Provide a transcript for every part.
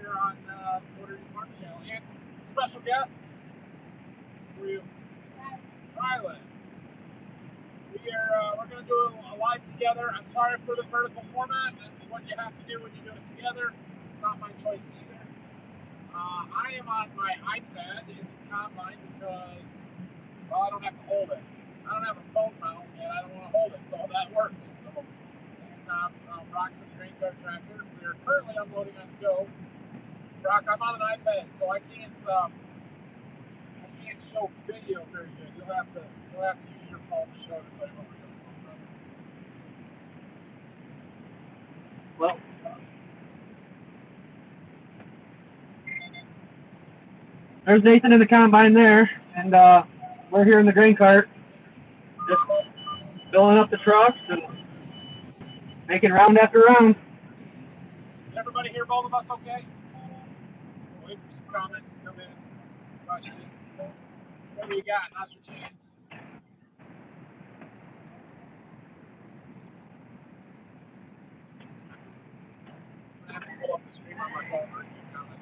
here on Motor Farm Channel. And special guest, Rylan. We're going to do a live together. I'm sorry for the vertical format. That's what you have to do when you do it together. It's not my choice either. I am on my iPad in the combine because, well, I don't have to hold it. I don't have a phone mount, and I don't want to hold it, so that works. So, and Brock's in the grain cart tractor. We are currently unloading on the go. Brock, I'm on an iPad, so I can't show video very good. You'll have to use your phone to show everybody what we're doing. Well, there's Nathan in the combine there, and we're here in the grain cart, just filling up the trucks and making round after round. Can everybody hear both of us okay? Wait for some comments to come in, questions. What do you got? Now's your chance. I'm going to have to pull up the stream on my phone and get comments.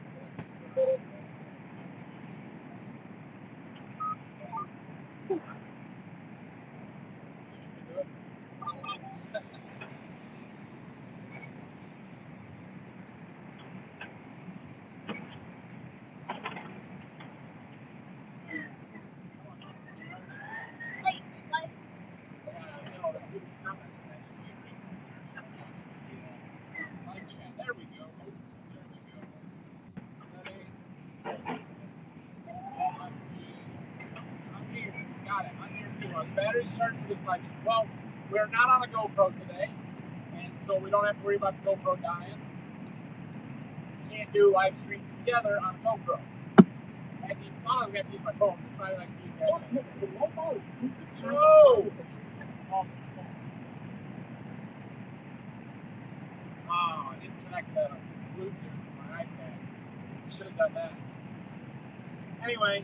There we go. Settings. I'm here. Got it. I'm here too. The battery's charged for this live stream. Well, we're not on a GoPro today, and so we don't have to worry about the GoPro dying. We can't do live streams together on a GoPro. I thought I was going to use my phone. Decided I could use that. Just look for the mobile exclusive time No! deposits account. Oh, I didn't connect the Bluetooth to my iPad. Should have done that. Anyway,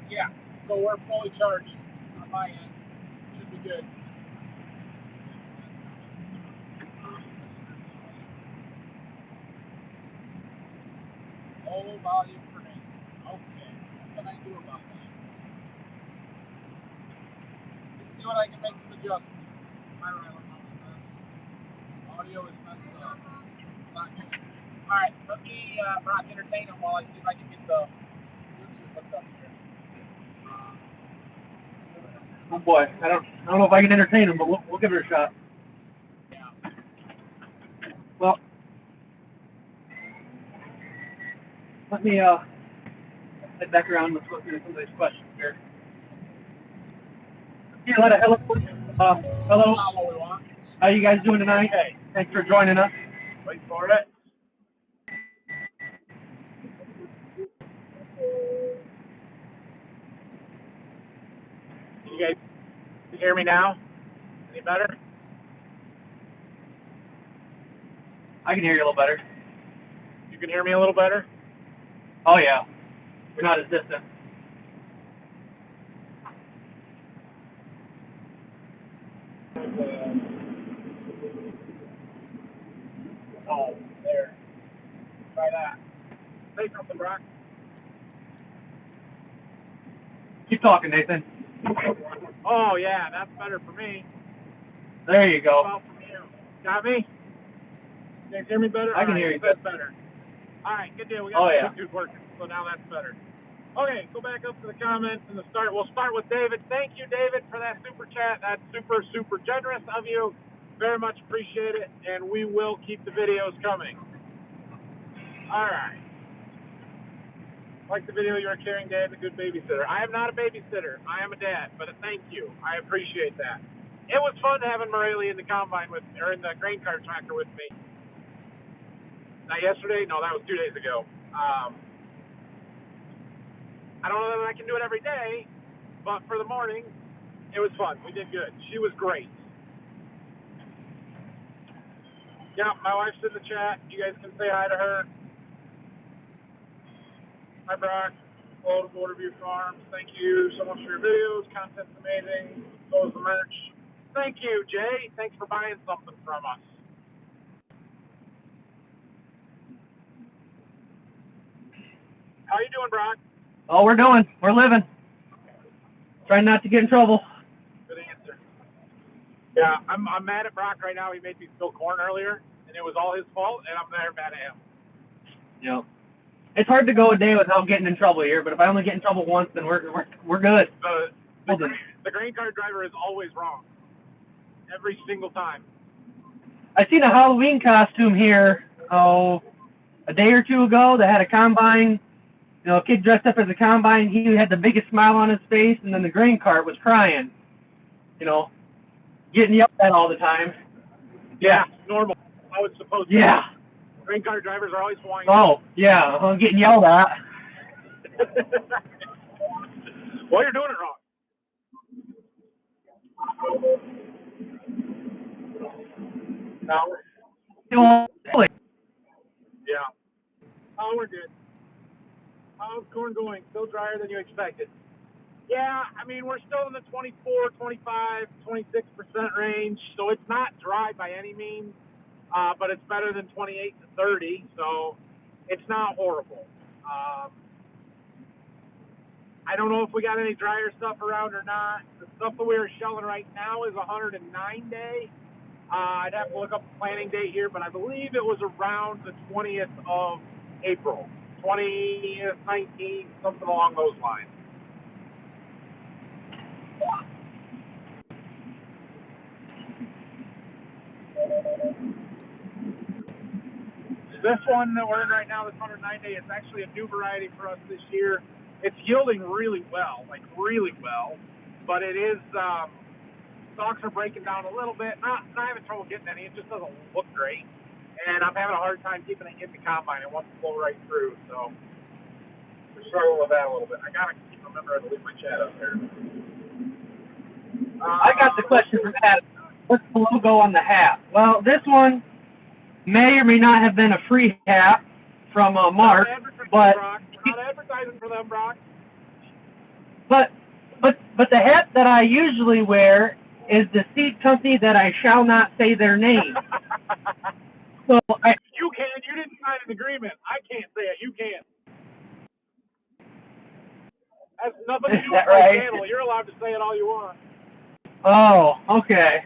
yeah, so we're fully charged on my end. Should be good. Low volume for me. Okay, what can I do about that? Let's see what I can make some adjustments. My Rylan mom says audio is messed up. Not good. All right, let me Brock entertain him while I see if I can get the Bluetooth hooked up here. Oh boy, I don't know if I can entertain him, but we'll give it a shot. Yeah. Well, let me head back around and let's go through some of these questions here. Here, hello. That's not what we want. How you guys doing tonight? Hey, thanks for joining us. Wait for it. Can you guys hear me now? Any better? I can hear you a little better. You can hear me a little better? Oh yeah, we're not as distant. Oh, there. Try that. Say something, Brock. Keep talking, Nathan. Oh, yeah, that's better for me. There you go. Well, from you. Got me? You guys hear me better? I can hear you That's good. better. All right, good deal. We got the Bluetooth working, so now that's better. Okay, go back up to the comments and we'll start with David. Thank you, David, for that super chat. That's super, super generous of you. Very much appreciate it, and we will keep the videos coming. All right. Like the video you were carrying Dad, the good babysitter. I am not a babysitter. I am a dad, but a thank you. I appreciate that. It was fun having Morelli in the combine in the grain cart tractor with me. Not yesterday? No, that was 2 days ago. I don't know that I can do it every day, but for the morning, it was fun. We did good. She was great. Yeah, my wife's in the chat. You guys can say hi to her. Hi, Brock. Hello to Borderview Farms. Thank you so much for your videos. Content's amazing. So is the merch. Thank you, Jay. Thanks for buying something from us. How you doing, Brock? Oh, we're living. Trying not to get in trouble. Good answer. Yeah, I'm mad at Brock right now. He made me spill corn earlier, and it was all his fault, and I'm there mad at him. Yep. It's hard to go a day without getting in trouble here, but if I only get in trouble once, then we're good. The grain cart driver is always wrong. Every single time. I seen a Halloween costume here, a day or two ago that had a combine. You know, a kid dressed up as a combine. He had the biggest smile on his face, and then the grain cart was crying. You know, getting yelled at all the time. Yeah, normal. How it's supposed to. Yeah. Grain cart drivers are always whining. Oh, yeah, I'm getting yelled at. Well, you're doing it wrong. No. Yeah. Oh, we're good. How's corn going? Still drier than you expected. Yeah, I mean, we're still in the 24, 25, 26% range, so it's not dry by any means, but it's better than 28 to 30, so it's not horrible. I don't know if we got any drier stuff around or not. The stuff that we are shelling right now is 109 day. I'd have to look up the planting date here, but I believe it was around the 20th of April, 20th, 19th, something along those lines. This one that we're in right now, this 109 day, is actually a new variety for us this year. It's yielding really well, but it is, stalks are breaking down a little bit. Not having trouble getting any, it just doesn't look great. And I'm having a hard time keeping it in the combine. It wants to flow right through, so we're struggling with that a little bit. I gotta remember to leave my chat up there. I got the question for that. What's the logo on the hat? Well, this one may or may not have been a free hat from Mark, but not advertising for them, Brock. But the hat that I usually wear is the seed company that I shall not say their name. So you can. You didn't sign an agreement. I can't say it. You can. That's nothing to do with my channel. You're allowed to say it all you want. Oh, okay.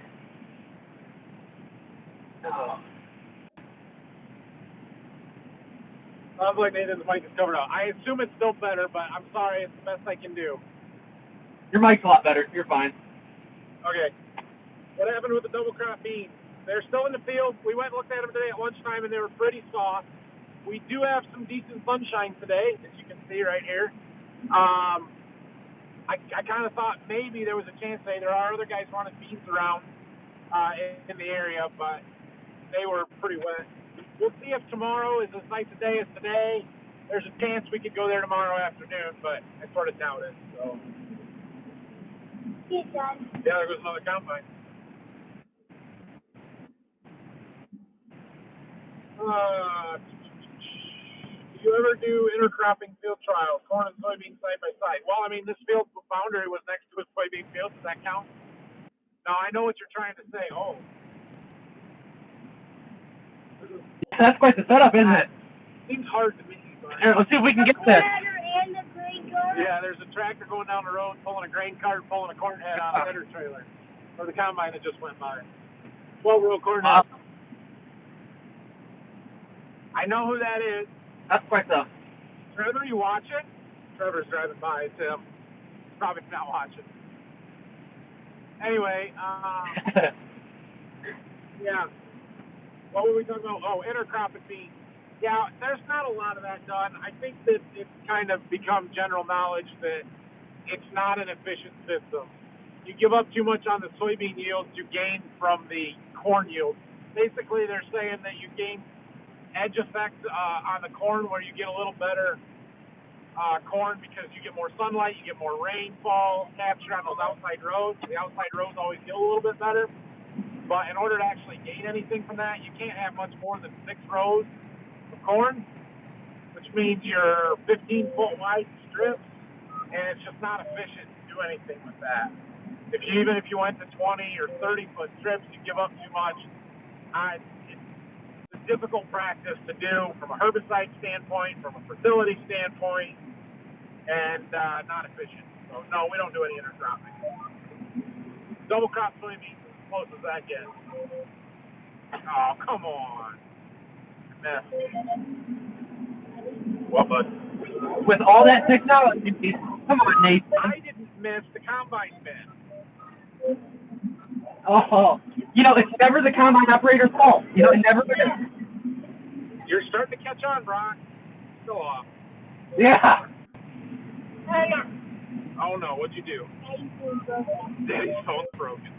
Oh. Sounds like Nathan's mic is covered up. I assume it's still better, but I'm sorry. It's the best I can do. Your mic's a lot better. You're fine. Okay. What happened with the double crop beans? They're still in the field. We went and looked at them today at lunchtime, and they were pretty soft. We do have some decent sunshine today, as you can see right here. I kind of thought maybe there was a chance today. There are other guys wanting beans around in the area, but they were pretty wet. We'll see if tomorrow is as nice a day as today. There's a chance we could go there tomorrow afternoon, but I sort of doubt it. So. Yeah, there goes another combine. Do you ever do intercropping field trials, corn and soybean side by side? Well, I mean, this field boundary was next to a soybean field. Does that count? No, I know what you're trying to say. Oh. That's quite the setup, isn't it? Seems hard to me. Here, let's see if we can get this. Yeah, there's a tractor going down the road, pulling a grain cart, pulling a corn head on a header trailer. Or the combine that just went by. 12-row corn head. I know who that is. That's quite the... Trevor, you watching? Trevor's driving by. It's him. Probably not watching. Anyway, yeah. What were we talking about? Oh, intercropping beans. Yeah, there's not a lot of that done. I think that it's kind of become general knowledge that it's not an efficient system. You give up too much on the soybean yields, you gain from the corn yield. Basically, they're saying that you gain edge effect on the corn where you get a little better corn because you get more sunlight, you get more rainfall captured on those outside rows. The outside rows always get a little bit better. But in order to actually gain anything from that, you can't have much more than 6 rows of corn, which means you're 15-foot wide strips, and it's just not efficient to do anything with that. Even if you went to 20 or 30-foot strips, you give up too much. difficult practice to do from a herbicide standpoint, from a fertility standpoint, and not efficient. So no, we don't do any intercropping. Double crop soybeans is as close as that gets. Oh, come on. Mess. What, bud? With all that technology, come on, Nathan. I didn't miss. The combine missed. Oh, it's never the combine operator's fault. It never is. You're starting to catch on, Brock. Still off. Yeah. Oh no, what'd you do? Daddy's phone's broken.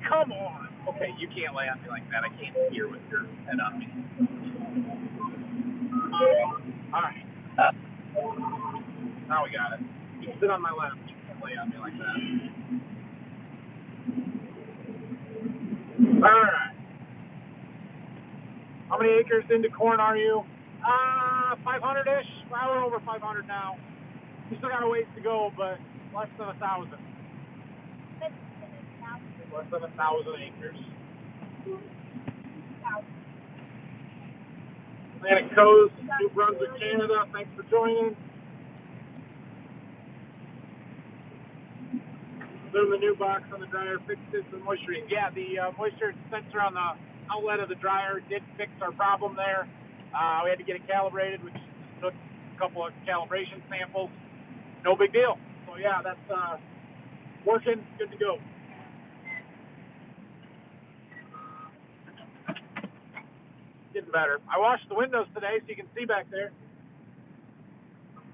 Come on. Okay, you can't lay on me like that. I can't hear with your head on me. Alright. Now we got it. You can sit on my lap. You can't lay on me like that. Alright. How many acres into corn are you? 500-ish. Well, we're over 500 now. We still got a ways to go, but less than 1,000. Less than 1,000 acres. Atlantic Coast, New Brunswick, Canada. Thanks for joining. Zoom the new box on the dryer, fixed it for moisturizing. Yeah, the moisture sensor on the outlet of the dryer did fix our problem there. We had to get it calibrated, which took a couple of calibration samples. No big deal. So yeah, that's working, good to go. Getting better. I washed the windows today so you can see back there.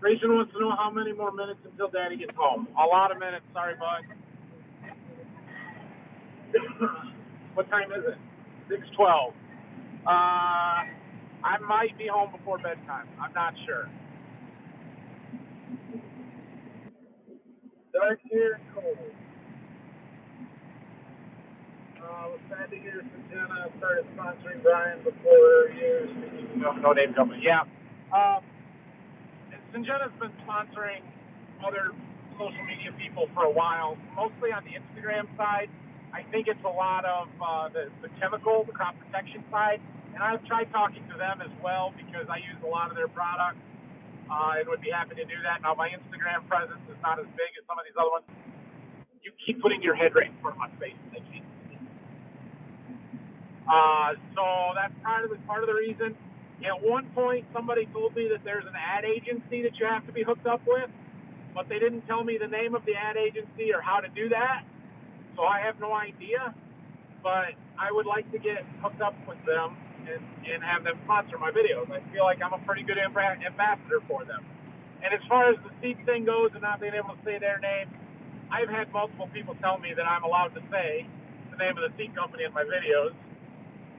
Grayson wants to know how many more minutes until Daddy gets home. A lot of minutes, sorry bud. What time is it? 6:12. I might be home before bedtime. I'm not sure. Dark here and cold. Was sad to hear Syngenta started sponsoring Brian before years. No name company. Yeah. Syngenta's been sponsoring other social media people for a while, mostly on the Instagram side. I think it's a lot of the chemical, the crop protection side. And I've tried talking to them as well because I use a lot of their products and would be happy to do that. Now, my Instagram presence is not as big as some of these other ones. You keep putting your head right in front of my face. I can't see. So that's part of the reason. At one point, somebody told me that there's an ad agency that you have to be hooked up with, but they didn't tell me the name of the ad agency or how to do that. So I have no idea, but I would like to get hooked up with them and have them sponsor my videos. I feel like I'm a pretty good ambassador for them. And as far as the seed thing goes and not being able to say their name, I've had multiple people tell me that I'm allowed to say the name of the seed company in my videos,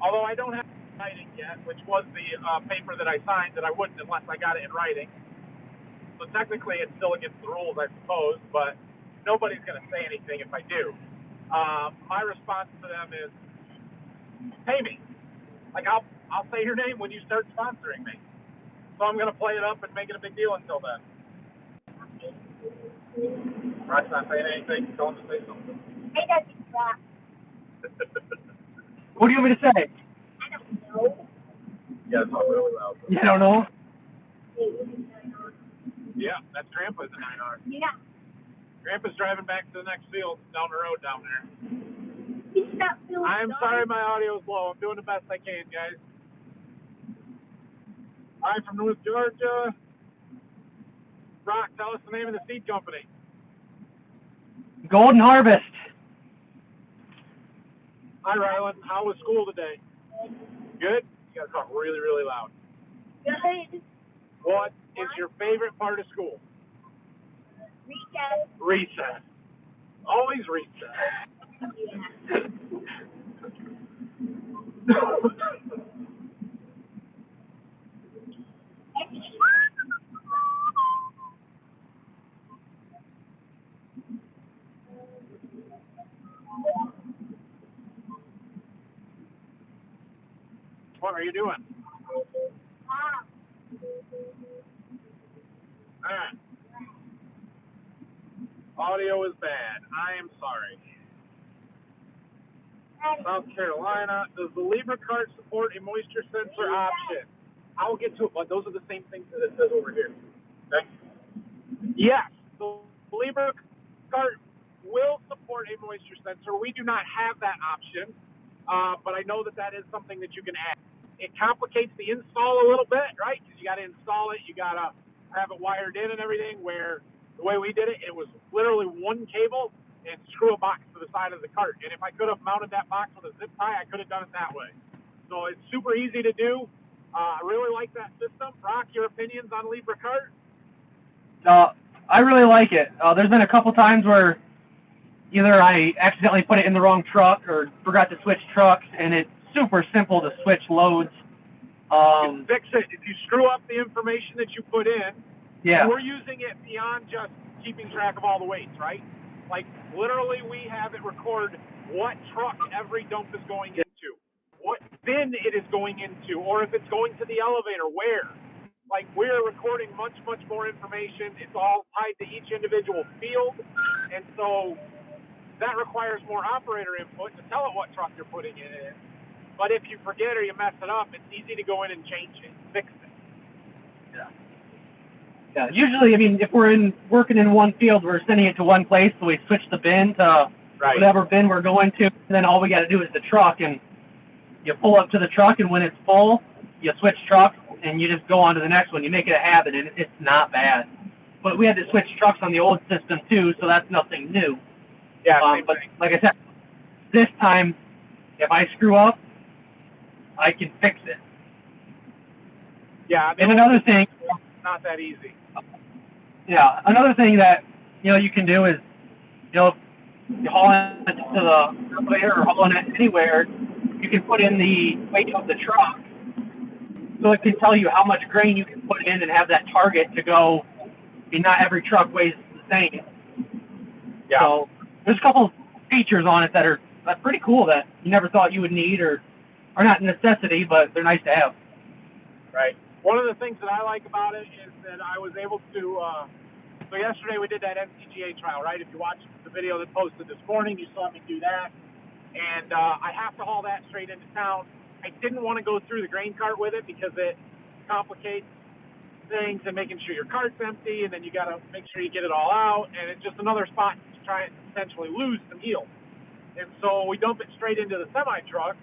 although I don't have writing yet, which was the paper that I signed that I wouldn't unless I got it in writing. So technically it's still against the rules, I suppose, but nobody's going to say anything if I do. My response to them is, pay me. Like, I'll say your name when you start sponsoring me. So I'm going to play it up and make it a big deal until then. Rock's not saying anything. Tell him to say something. Hey, that's Rock. What do you want me to say? I don't know. Yeah, talk really loud. You don't know? Yeah, that's Grandpa's in 9R. Yeah. Grandpa's driving back to the next field down the road down there. He's not feeling I'm sorry. sorry my audio's low. I'm doing the best I can, guys. I'm from North Georgia. Brock, tell us the name of the seed company. Golden Harvest. Hi, Rylan. How was school today? Good? You gotta talk really, really loud. Good. What is your favorite part of school? Recess. Recess. Always recess. Yeah. What are you doing? Alright. Audio is bad. I am sorry. South Carolina. Does the Libra cart support a moisture sensor option? I'll get to it, but those are the same things that it says over here. Okay. Yes, the Libra cart will support a moisture sensor. We do not have that option, but I know that that is something that you can add. It complicates the install a little bit, right? Because you got to install it, you got to have it wired in and everything, where the way we did it, it was literally one cable and screw a box to the side of the cart. And if I could have mounted that box with a zip tie, I could have done it that way. So it's super easy to do. I really like that system. Brock, your opinions on Libra cart? I really like it. There's been a couple times where either I accidentally put it in the wrong truck or forgot to switch trucks, and it's super simple to switch loads. You can fix it if you screw up the information that you put in. Yeah. We're using it beyond just keeping track of all the weights, right? Like, literally, we have it record what truck every dump is going into, what bin it is going into, or if it's going to the elevator, where. Like, we're recording much, much more information. It's all tied to each individual field, and so that requires more operator input to tell it what truck you're putting it in. But if you forget or you mess it up, it's easy to go in and change it, fix it. Yeah. Usually, I mean, if we're working in one field, we're sending it to one place, so we switch the bin to whatever bin we're going to, and then all we got to do is the truck, and you pull up to the truck, and when it's full, you switch trucks, and you just go on to the next one. You make it a habit, and it's not bad. But we had to switch trucks on the old system, too, so that's nothing new. Yeah, but like I said, this time, if I screw up, I can fix it. Yeah, I and mean, another thing, not that easy. Yeah, another thing that you can do is you hauling it to the elevator or hauling it anywhere, you can put in the weight of the truck, so it can tell you how much grain you can put in and have that target to go. I mean, not every truck weighs the same. Yeah. So there's a couple features on it that's pretty cool that you never thought you would need, or are not a necessity, but they're nice to have. Right. One of the things that I like about it is that I was able to, so yesterday we did that NCGA trial, right? If you watched the video that posted this morning, you saw me do that. And I have to haul that straight into town. I didn't want to go through the grain cart with it because it complicates things and making sure your cart's empty, and then you got to make sure you get it all out, and it's just another spot to try and potentially lose some yield. And so we dump it straight into the semi-truck.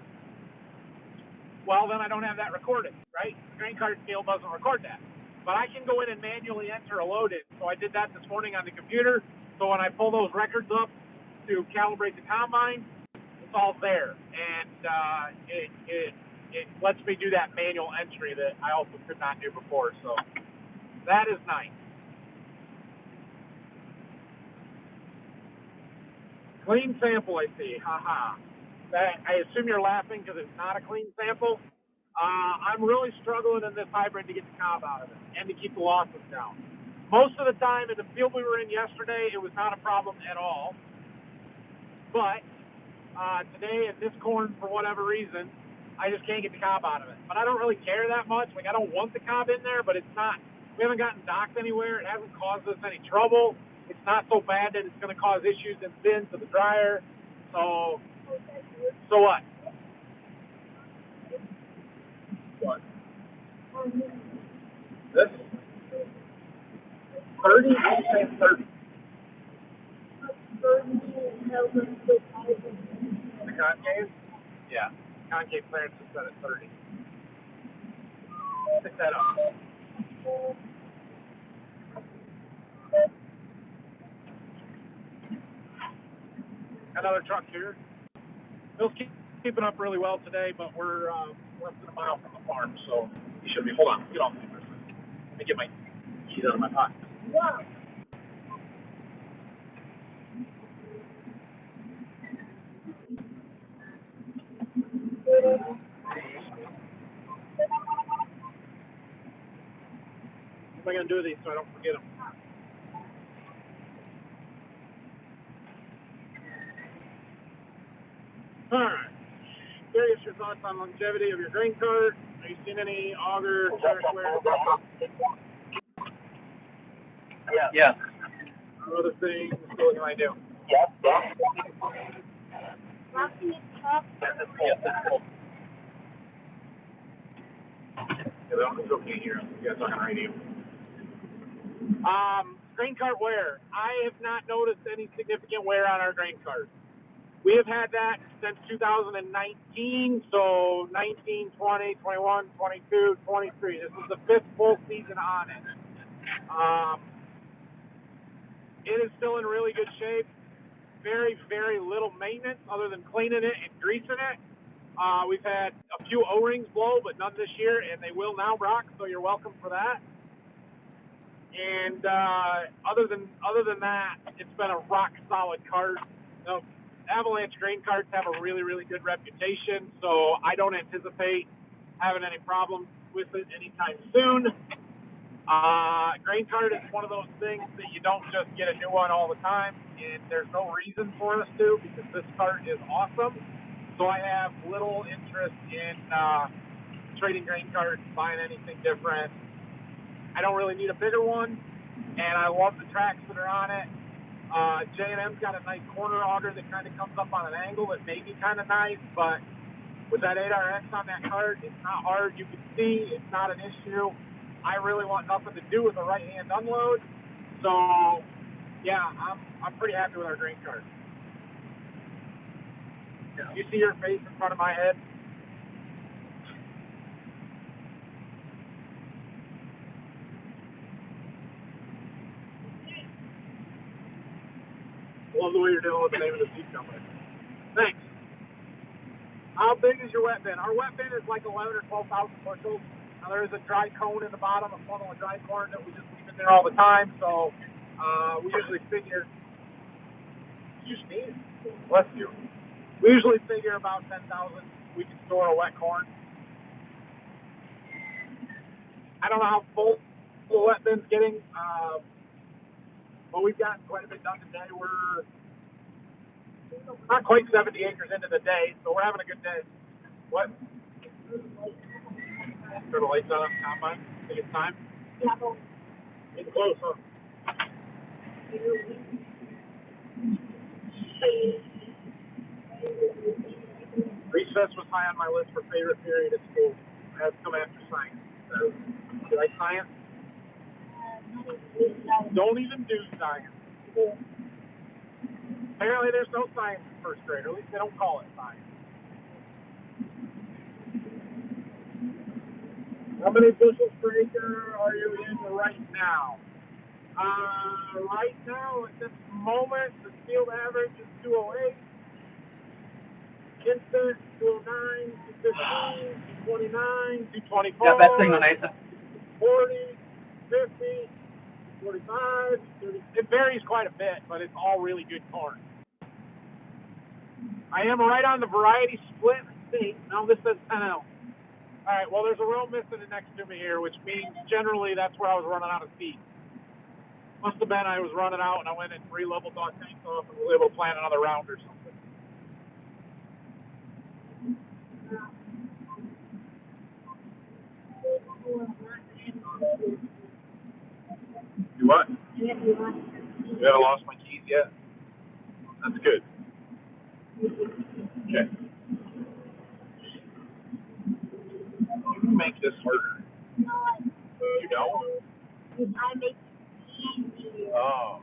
Well, then I don't have that recorded, right? The grain cart scale doesn't record that. But I can go in and manually enter a load in. So I did that this morning on the computer. So when I pull those records up to calibrate the combine, it's all there. And it lets me do that manual entry that I also could not do before. So that is nice. Clean sample, I see. Haha. I assume you're laughing because it's not a clean sample. I'm really struggling in this hybrid to get the cob out of it and to keep the losses down. Most of the time in the field we were in yesterday, it was not a problem at all. But today in this corn, for whatever reason, I just can't get the cob out of it. But I don't really care that much. Like, I don't want the cob in there, but it's not. We haven't gotten docked anywhere. It hasn't caused us any trouble. It's not so bad that it's going to cause issues in bins to the dryer. So what? What? This? 30? I'm saying 30. The concave? Yeah. Concave clearance is set at 30. Pick that up. Another truck here. Bill's keeping up really well today, but we're less than a mile from the farm, so he should be. Hold on, get off me for a second. Let me get my keys out of my pocket. Wow. What am I going to do with these so I don't forget them? All right. Curious your thoughts on longevity of your grain cart. Have you seen any auger, track wear? Yeah. Other things, what can I do? Rocky Yeah, they still can't hear us. You guys are on radio. Grain cart wear. I have not noticed any significant wear on our grain cart. We have had that since 2019, so 19, 20, 21, 22, 23. This is the 5th full season on it. It is still in really good shape. Very, very little maintenance other than cleaning it and greasing it. We've had a few O-rings blow, but none this year, and they will now, Brock, so you're welcome for that. And other than that, it's been a rock-solid cart. You know, Avalanche grain carts have a really, really good reputation, so I don't anticipate having any problems with it anytime soon. Grain cart is one of those things that you don't just get a new one all the time, and there's no reason for us to, because this cart is awesome. So I have little interest in trading grain carts, buying anything different. I don't really need a bigger one, and I love the tracks that are on it. J&M's got a nice corner auger that kind of comes up on an angle that may be kind of nice, but with that 8RX on that cart, it's not hard. You can see it's not an issue. I really want nothing to do with a right-hand unload. So, yeah, I'm pretty happy with our grain cart. You see your face in front of my head? Love the way you're dealing with the name of the seed company. Thanks. How big is your wet bin? Our wet bin is like 11 or 12,000 bushels. Now, there is a dry cone in the bottom, a funnel of dry corn that we just leave in there all the time. So we usually figure, you sneeze? Bless you. We usually figure about 10,000 we can store a wet corn. I don't know how full the wet bin's getting, but we've gotten quite a bit done today. We're not quite 70 acres into the day, so we're having a good day. What? Turn the lights on the combine. Think it's time? Getting close, huh? Recess was high on my list for favorite period at school. I had to come after science. So, you like science? Don't even do science. Apparently there's no science in first grade, or at least they don't call it science. How many bushels per acre are you in right now? Right now, at this moment, the field average is 208. Instant, 209, 215, 229, 224. Yeah, best signal, Nathan. 40, 50, 45, 30. It varies quite a bit, but it's all really good corn. I am right on the variety split state. Now this says 10L. All right, well, there's a row missing next to me here, which means generally that's where I was running out of seed. Must have been I was running out and I went and re-leveled dog tanks off and was able to plant another round or something. You what? You haven't lost my keys yet? That's good. Okay. You can make this harder. You don't? I make it easier. Oh.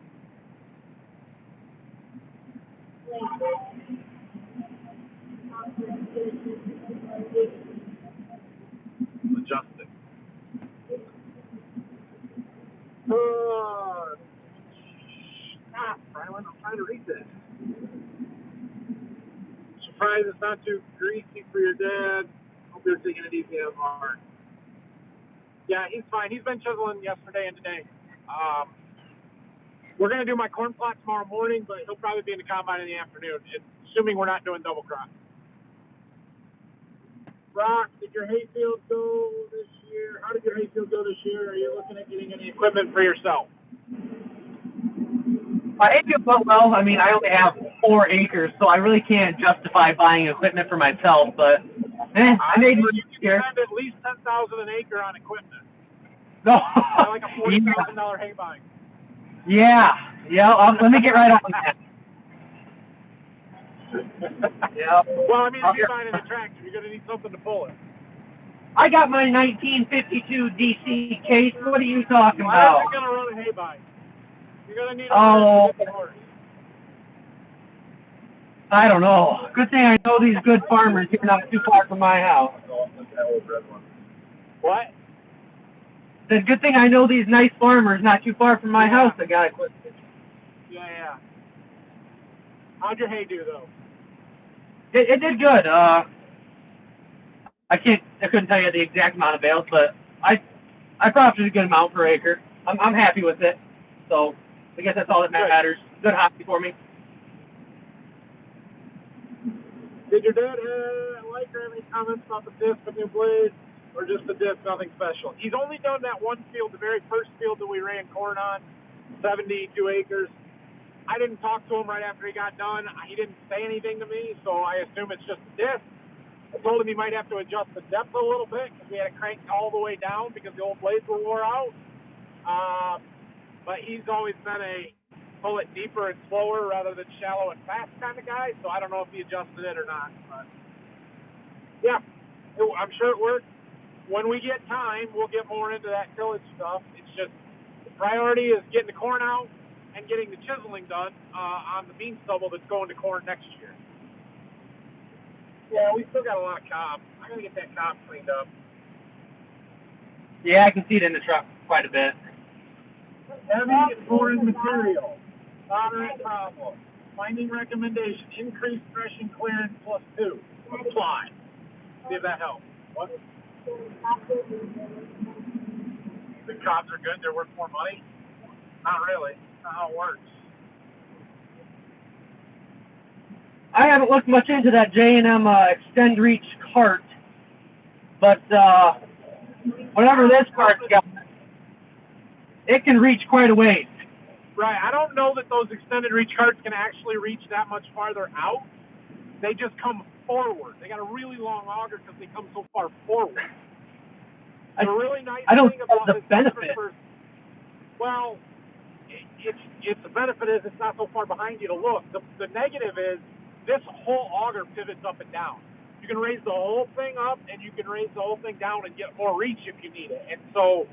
Adjust it. Stop, Rylan. I'm trying to read this. Surprised it's not too greasy for your dad. Hope you're taking it easy on Mark. Yeah, he's fine. He's been chiseling yesterday and today. We're going to do my corn plot tomorrow morning, but he'll probably be in the combine in the afternoon, assuming we're not doing double crop. Brock, did your hayfield go this year? How did your hayfield go this year? Are you looking at getting any equipment for yourself? My hayfield went well. I mean, I only have 4 acres, so I really can't justify buying equipment for myself, but I made money you can here. spend at least $10,000 an acre on equipment. No. Like a $40,000 hay buying. Yeah. Let me get right on that. Yeah. Well, I mean, if you're buying a tractor, you're going to need something to pull it. I got my 1952 DC case. What are you talking Why about? is it going to run a hay bike? You're going to need a horse. I don't know. Good thing I know these good farmers here not too far from my house. What? The good thing I know these nice farmers not too far from my house that got equipment. Yeah. How'd your hay do, though? It did good. I couldn't tell you the exact amount of bales, but I profited a good amount per acre. I'm happy with it. So I guess that's all that matters. Good hobby for me. Did your dad like or have any comments about the disc, the new blades, or just the disc, nothing special? He's only done that one field, the very first field that we ran corn on, 72 acres. I didn't talk to him right after he got done. He didn't say anything to me, so I assume it's just the disc. I told him he might have to adjust the depth a little bit because we had to crank all the way down because the old blades were wore out. But he's always been a pull it deeper and slower rather than shallow and fast kind of guy, so I don't know if he adjusted it or not. But yeah, I'm sure it worked. When we get time, we'll get more into that tillage stuff. It's just the priority is getting the corn out and getting the chiseling done on the bean stubble that's going to corn next year. Yeah, we still got a lot of cob. I gotta get that cob cleaned up. Yeah, I can see it in the truck quite a bit. Heavy foreign material. Moderate problem. Finding recommendation. Increase threshing clearance +2. Apply. See if that helps. What? The cobs are good. They're worth more money? Not really. That's not how it works. I haven't looked much into that J&M extend reach cart, but whatever this cart's got, it can reach quite a ways. Right. I don't know that those extended reach carts can actually reach that much farther out. They just come forward. They got a really long auger because they come so far forward. The really nice thing about the benefit. Well, it's the benefit is it's not so far behind you to look. The negative is this whole auger pivots up and down. You can raise the whole thing up and you can raise the whole thing down and get more reach if you need it. And so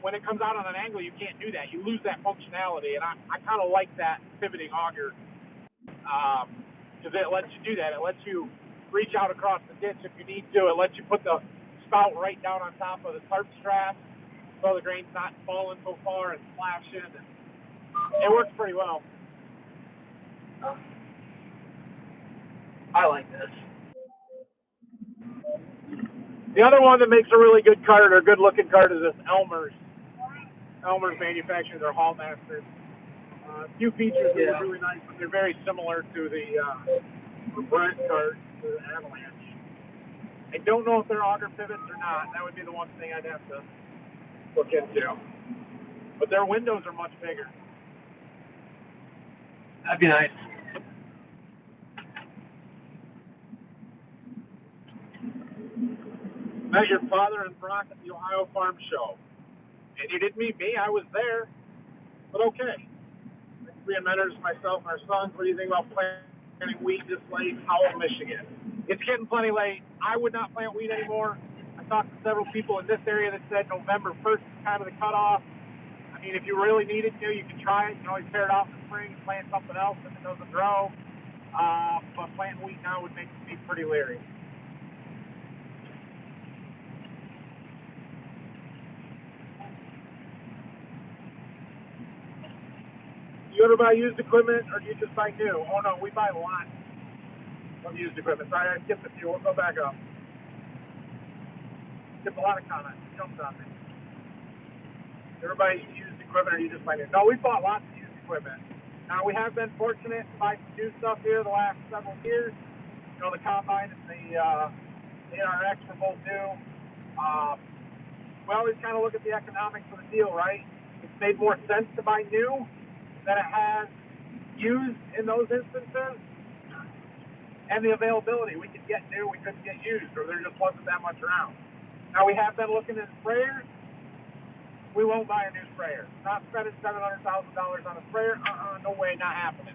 when it comes out on an angle, you can't do that. You lose that functionality. And I kind of like that pivoting auger because it lets you do that. It lets you reach out across the ditch if you need to. It lets you put the spout right down on top of the tarp strap so the grain's not falling so far and splashing. And it works pretty well. I like this. The other one that makes a really good cart or good looking cart is this Elmer's. Elmer's manufactures their Hall Masters. A few features that are really nice, but they're very similar to the Brent cart, the Avalanche. I don't know if they're auger pivots or not. That would be the one thing I'd have to look into. But their windows are much bigger. That'd be nice. Met your father and Brock at the Ohio Farm Show. And you didn't meet me. I was there. But okay. 3 mentors, myself, and our sons. What do you think about planting wheat this late in Howell, Michigan? It's getting plenty late. I would not plant wheat anymore. I talked to several people in this area that said November 1st is kind of the cutoff. I mean, if you really needed to, you can try it. You can always tear it off in the spring and plant something else if it doesn't grow. But planting wheat now would make me pretty leery. You ever buy used equipment, or do you just buy new? Oh, no, we buy lots of used equipment. Sorry, I skipped a few. We'll go back up. Skipped a lot of comments. It jumps on me. You ever buy used equipment, or do you just buy new? No, we bought lots of used equipment. Now, we have been fortunate to buy some new stuff here the last several years. You know, the Combine and the ARX were both new. We always kind of look at the economics of the deal, right? It's made more sense to buy new than it has used in those instances, and the availability. We could get new, we couldn't get used, or there just wasn't that much around. Now we have been looking at sprayers. We won't buy a new sprayer. Not spending $700,000 on a sprayer. No way, not happening.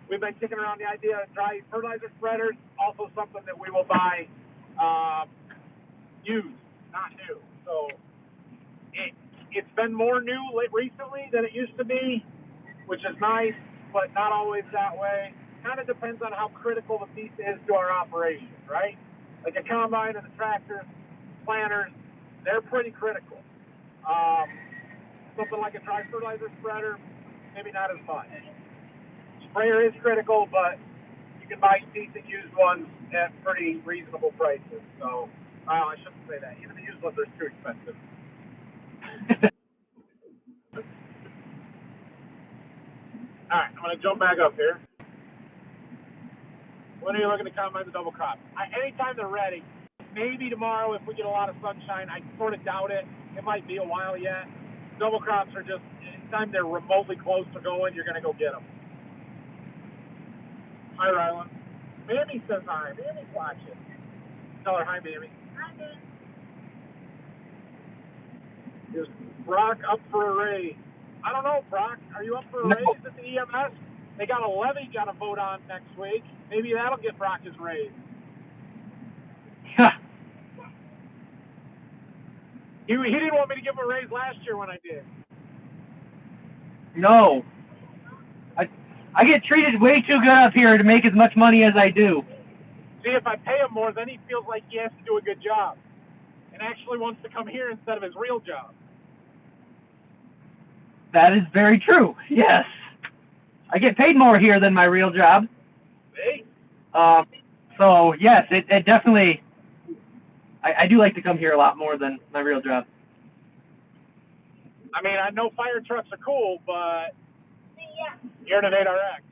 We've been kicking around the idea of dry fertilizer spreaders, also something that we will buy used, not new. So it's been more new recently than it used to be, which is nice, but not always that way. Kind of depends on how critical the piece is to our operation, right? Like a combine and the tractors, planters, they're pretty critical. Something like a dry fertilizer spreader, maybe not as much. Sprayer is critical, but you can buy decent used ones at pretty reasonable prices. So, I shouldn't say that. Even the used ones are too expensive. All right, I'm going to jump back up here. When are you looking to combine the double crop? Anytime they're ready. Maybe tomorrow if we get a lot of sunshine. I sort of doubt it. It might be a while yet. Double crops are just, anytime they're remotely close to going, you're going to go get them. Hi, Rylan. Mammy says hi. Mammy's watching. Tell her hi, Mammy. Hi, Dave. Is Brock up for a raise? I don't know, Brock. Are you up for a raise at the EMS? They got a levy got to vote on next week. Maybe that'll get Brock his raise. He didn't want me to give him a raise last year when I did. No. I get treated way too good up here to make as much money as I do. See, if I pay him more, then he feels like he has to do a good job and actually wants to come here instead of his real job. That is very true. Yes. I get paid more here than my real job. See? So, yes, it definitely... I do like to come here a lot more than my real job. I mean, I know fire trucks are cool, but Yeah. you're an 8RX.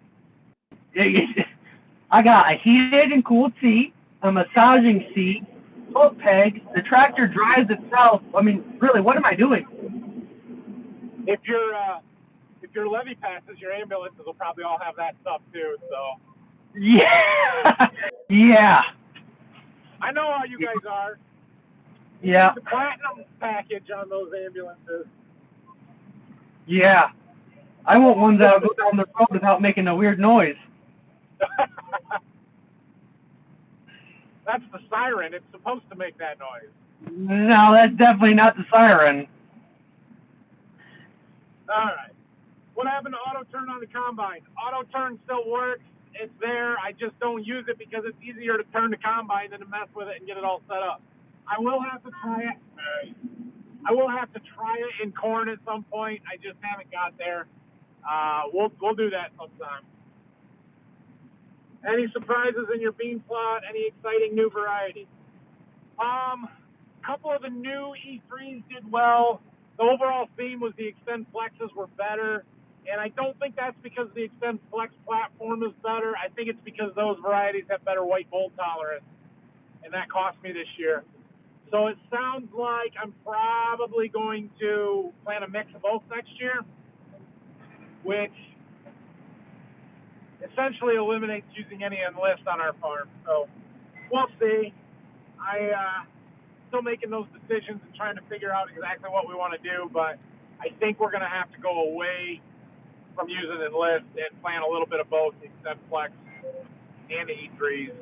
I got a heated and cooled seat, a massaging seat, foot peg. The tractor drives itself. I mean, really, what am I doing? If your levy passes, your ambulances will probably all have that stuff too. So Yeah. Yeah. I know how you guys are. Yeah. The platinum package on those ambulances. Yeah. I want ones that'll go down the road without making a weird noise. That's the siren. It's supposed to make that noise. No, that's definitely not the siren. All right. What happened to auto turn on the combine? Auto turn still works. It's there. I just don't use it because it's easier to turn the combine than to mess with it and get it all set up. I will have to try it. I will have to try it in corn at some point. I just haven't got there. We'll do that sometime. Any surprises in your bean plot? Any exciting new varieties? Couple of the new E3s did well. The overall theme was the Extend Flexes were better, and I don't think that's because the Extend Flex platform is better. I think it's because those varieties have better white mold tolerance, and that cost me this year. So it sounds like I'm probably going to plant a mix of both next year, which essentially eliminates using any Enlist on our farm. So we'll see. Still making those decisions and trying to figure out exactly what we want to do, but I think we're going to have to go away from using Enlist and plant a little bit of both, the Extend Flex and the E3s.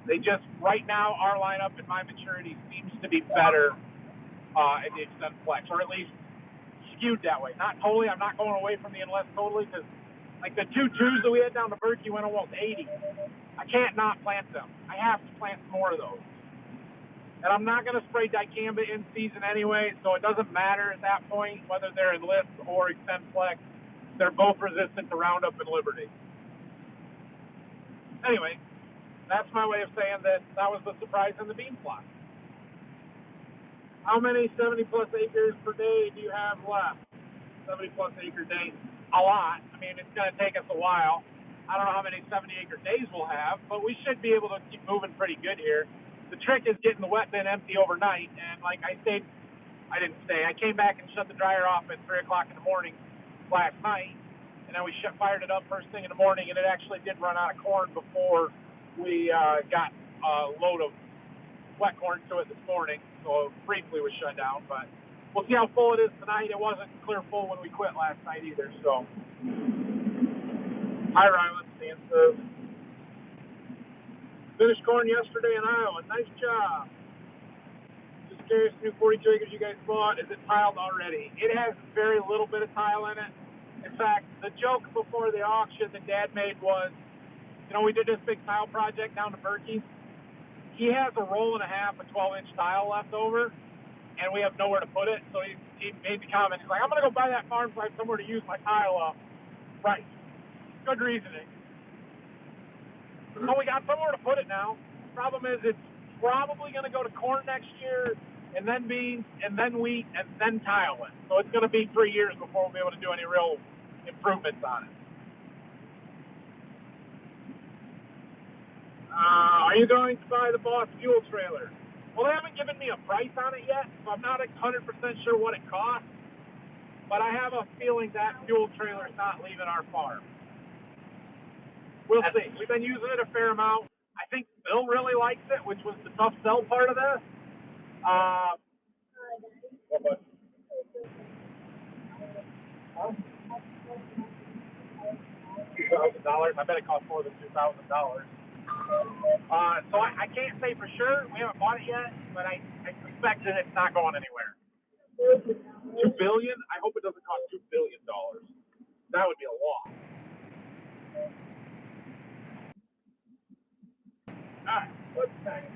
They just, right now, our lineup in my maturity seems to be better in the Extend Flex, or at least skewed that way. Not totally. I'm not going away from the Enlist totally, because like the 2 2s that we had down the Berkey went almost 80. I can't not plant them. I have to plant some more of those. And I'm not going to spray dicamba in season anyway, so it doesn't matter at that point whether they're Enlist or Extend Flex. They're both resistant to Roundup and Liberty. Anyway, that's my way of saying that was the surprise in the bean plot. How many 70-plus acres per day do you have left? 70-plus acre days? A lot. I mean, it's going to take us a while. I don't know how many 70-acre days we'll have, but we should be able to keep moving pretty good here. The trick is getting the wet bin empty overnight, and like I came back and shut the dryer off at 3 o'clock in the morning last night, and then we fired it up first thing in the morning, and it actually did run out of corn before we got a load of wet corn to it this morning, so briefly was shut down, but we'll see how full it is tonight. It wasn't clear full when we quit last night either, so. Hi, Ryland. Stan says, finished corn yesterday in Iowa. Nice job. Just curious, new 42 acres you guys bought, is it tiled already? It has very little bit of tile in it. In fact, the joke before the auction that Dad made was, we did this big tile project down to Berkey. He has a roll and a half of 12-inch tile left over, and we have nowhere to put it. So he made the comment. He's like, I'm going to go buy that farm so I have somewhere to use my tile up. Right. Good reasoning. So we got somewhere to put it now. Problem is, it's probably going to go to corn next year, and then beans, and then wheat, and then tile it. So it's going to be 3 years before we'll be able to do any real improvements on it. Are you going to buy the Boss fuel trailer? Well, they haven't given me a price on it yet, so I'm not 100% sure what it costs. But I have a feeling that fuel trailer is not leaving our farm. We'll see. We've been using it a fair amount. I think Bill really likes it, which was the tough sell part of this. $2,000. I bet it costs more than $2,000. So I can't say for sure. We haven't bought it yet, but I suspect that it's not going anywhere. $2 billion? I hope it doesn't cost $2 billion. That would be a lot. All right, what's next?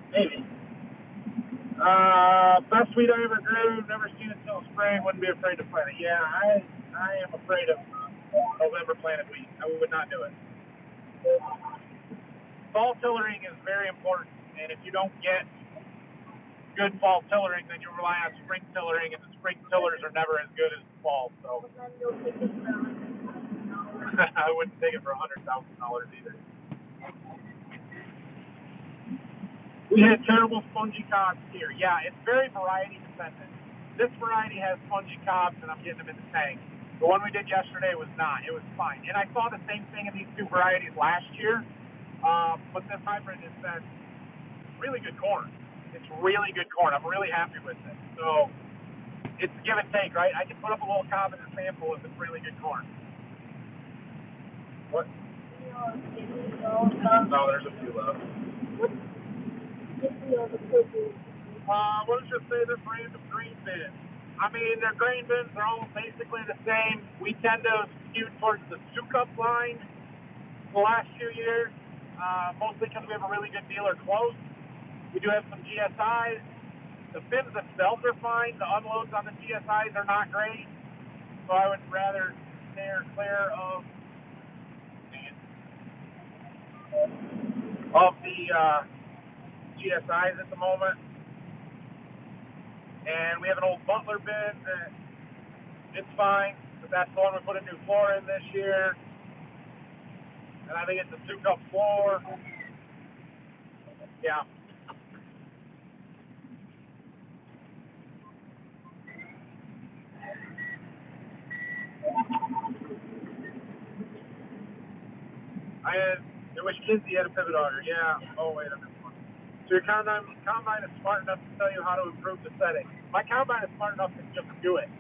Maybe. Best wheat I ever grew. Never seen it till spring. Wouldn't be afraid to plant it. Yeah, I am afraid of November planted wheat. I would not do it. Fall tillering is very important, and if you don't get good fall tillering, then you rely on spring tillering, and the spring tillers are never as good as the fall. So I wouldn't take it for $100,000 either. We had terrible spongy cobs here. Yeah, it's very variety dependent. This variety has spongy cobs, and I'm getting them in the tank. The one we did yesterday was not. It was fine. And I saw the same thing in these two varieties last year. But this hybrid is really good corn. It's really good corn. I'm really happy with it. So it's give and take, right? I can put up a little cob in the sample if it's really good corn. What? No, there's a few left. What did you say? This random grain bin. I mean, their grain bins are all basically the same. We tend to skew towards the 2-cup line the last few years, mostly because we have a really good dealer close. We do have some GSIs. The bins themselves are fine. The unloads on the GSIs are not great. So I would rather steer clear of the GSIs at the moment. And we have an old Butler bin that it's fine, but that's the one we put a new floor in this year. And I think it's a 2-cup floor. Yeah. I wish Kinsey had a pivot auger. Yeah. Oh, wait a minute. So your combine is smart enough to tell you how to improve the setting. My combine is smart enough to just do it.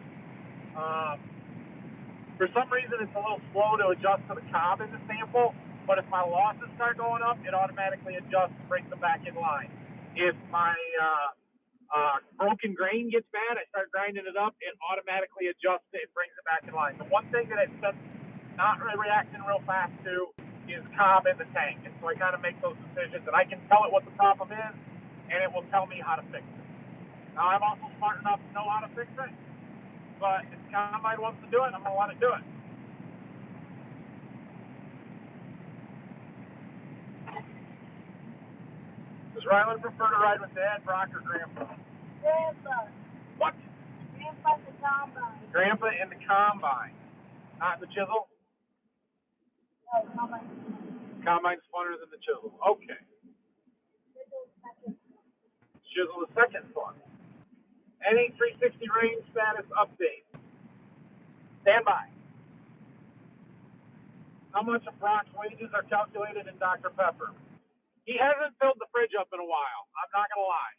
For some reason, it's a little slow to adjust to the cob in the sample, but if my losses start going up, it automatically adjusts and brings them back in line. If my broken grain gets bad, I start grinding it up, it automatically adjusts it and brings it back in line. The one thing that it's not really reacting real fast to is cob in the tank. And so I kind of make those decisions, and I can tell it what the problem is, and it will tell me how to fix it. Now, I'm also smart enough to know how to fix it, but if the combine wants to do it, I'm going to let it do it. Does Ryland prefer to ride with Dad, Brock, or Grandpa? Grandpa. What? Grandpa in the combine. Grandpa in the combine. Not the chisel? No, combine. Combine's funner than the chisel. Okay. Chisel the second one. Any 360 range status update. Stand by. How much of Brock's wages are calculated in Dr. Pepper? He hasn't filled the fridge up in a while. I'm not going to lie.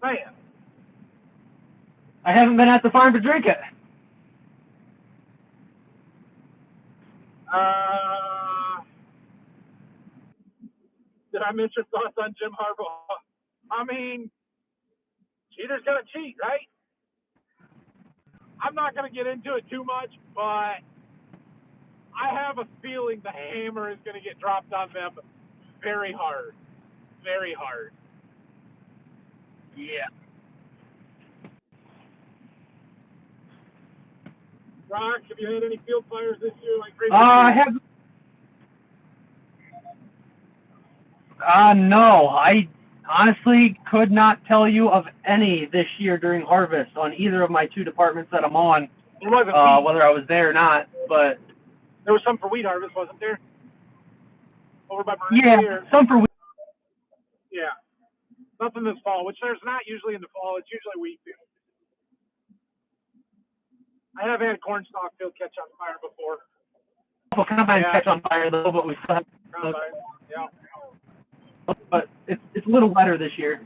Man. I haven't been at the farm to drink it. Did I miss your thoughts on Jim Harbaugh? I mean, cheater's gonna cheat, right? I'm not gonna get into it too much, but I have a feeling the hammer is gonna get dropped on them very hard. Very hard. Yeah. Rock, have you had any field fires this year? Like I have. No, I honestly could not tell you of any this year during harvest on either of my two departments that I'm on, whether I was there or not. But there was some for wheat harvest, wasn't there? Over by Marie? Yeah, some for wheat. Yeah. Nothing this fall, which there's not usually in the fall. It's usually wheat field. I have had corn stalk field catch on fire before. Well, combine catch on fire though, but we still have. Yeah. But it's a little wetter this year.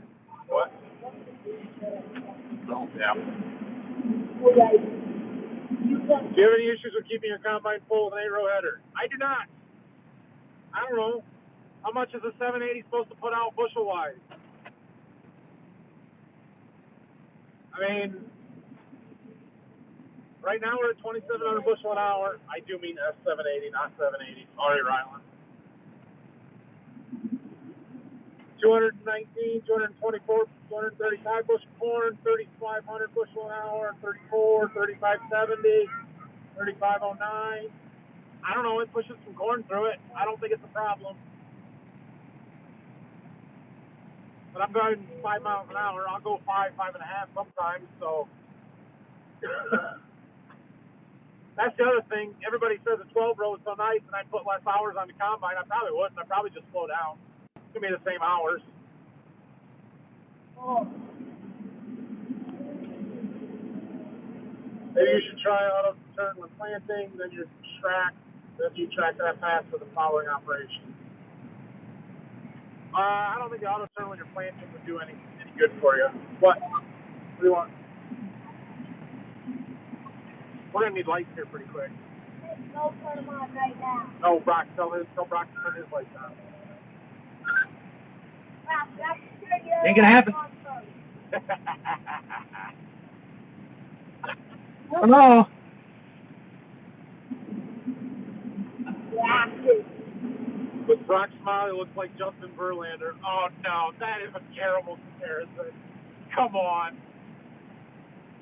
What? So. Yeah. Do you have any issues with keeping your combine full with an 8-row header? I do not. I don't know. How much is a 780 supposed to put out bushel-wise? I mean, right now we're at 2,700 bushel an hour. I do mean S780, not 780. Sorry, Ryland. 219, 224, 235 bushel corn, 3,500 bushel an hour, 34, 3,570, 3,509. I don't know. It pushes some corn through it. I don't think it's a problem. But I'm driving 5 miles an hour. I'll go 5, 5.5 sometimes. So that's the other thing. Everybody says a 12-row is so nice, and I put less hours on the combine. I probably wouldn't. I'd probably just slow down. It's going to be the same hours. Oh. Maybe you should try auto turn when planting, then you track that path for the following operation. I don't think the auto turn when you're planting would do any good for you. What? What do you want? We're gonna need lights here pretty quick. No, turn them on right now. No, Brock, tell Brock to turn his lights on. Ain't gonna happen. Hello. With Brock's smile, he looks like Justin Verlander. Oh no, that is a terrible comparison. Come on.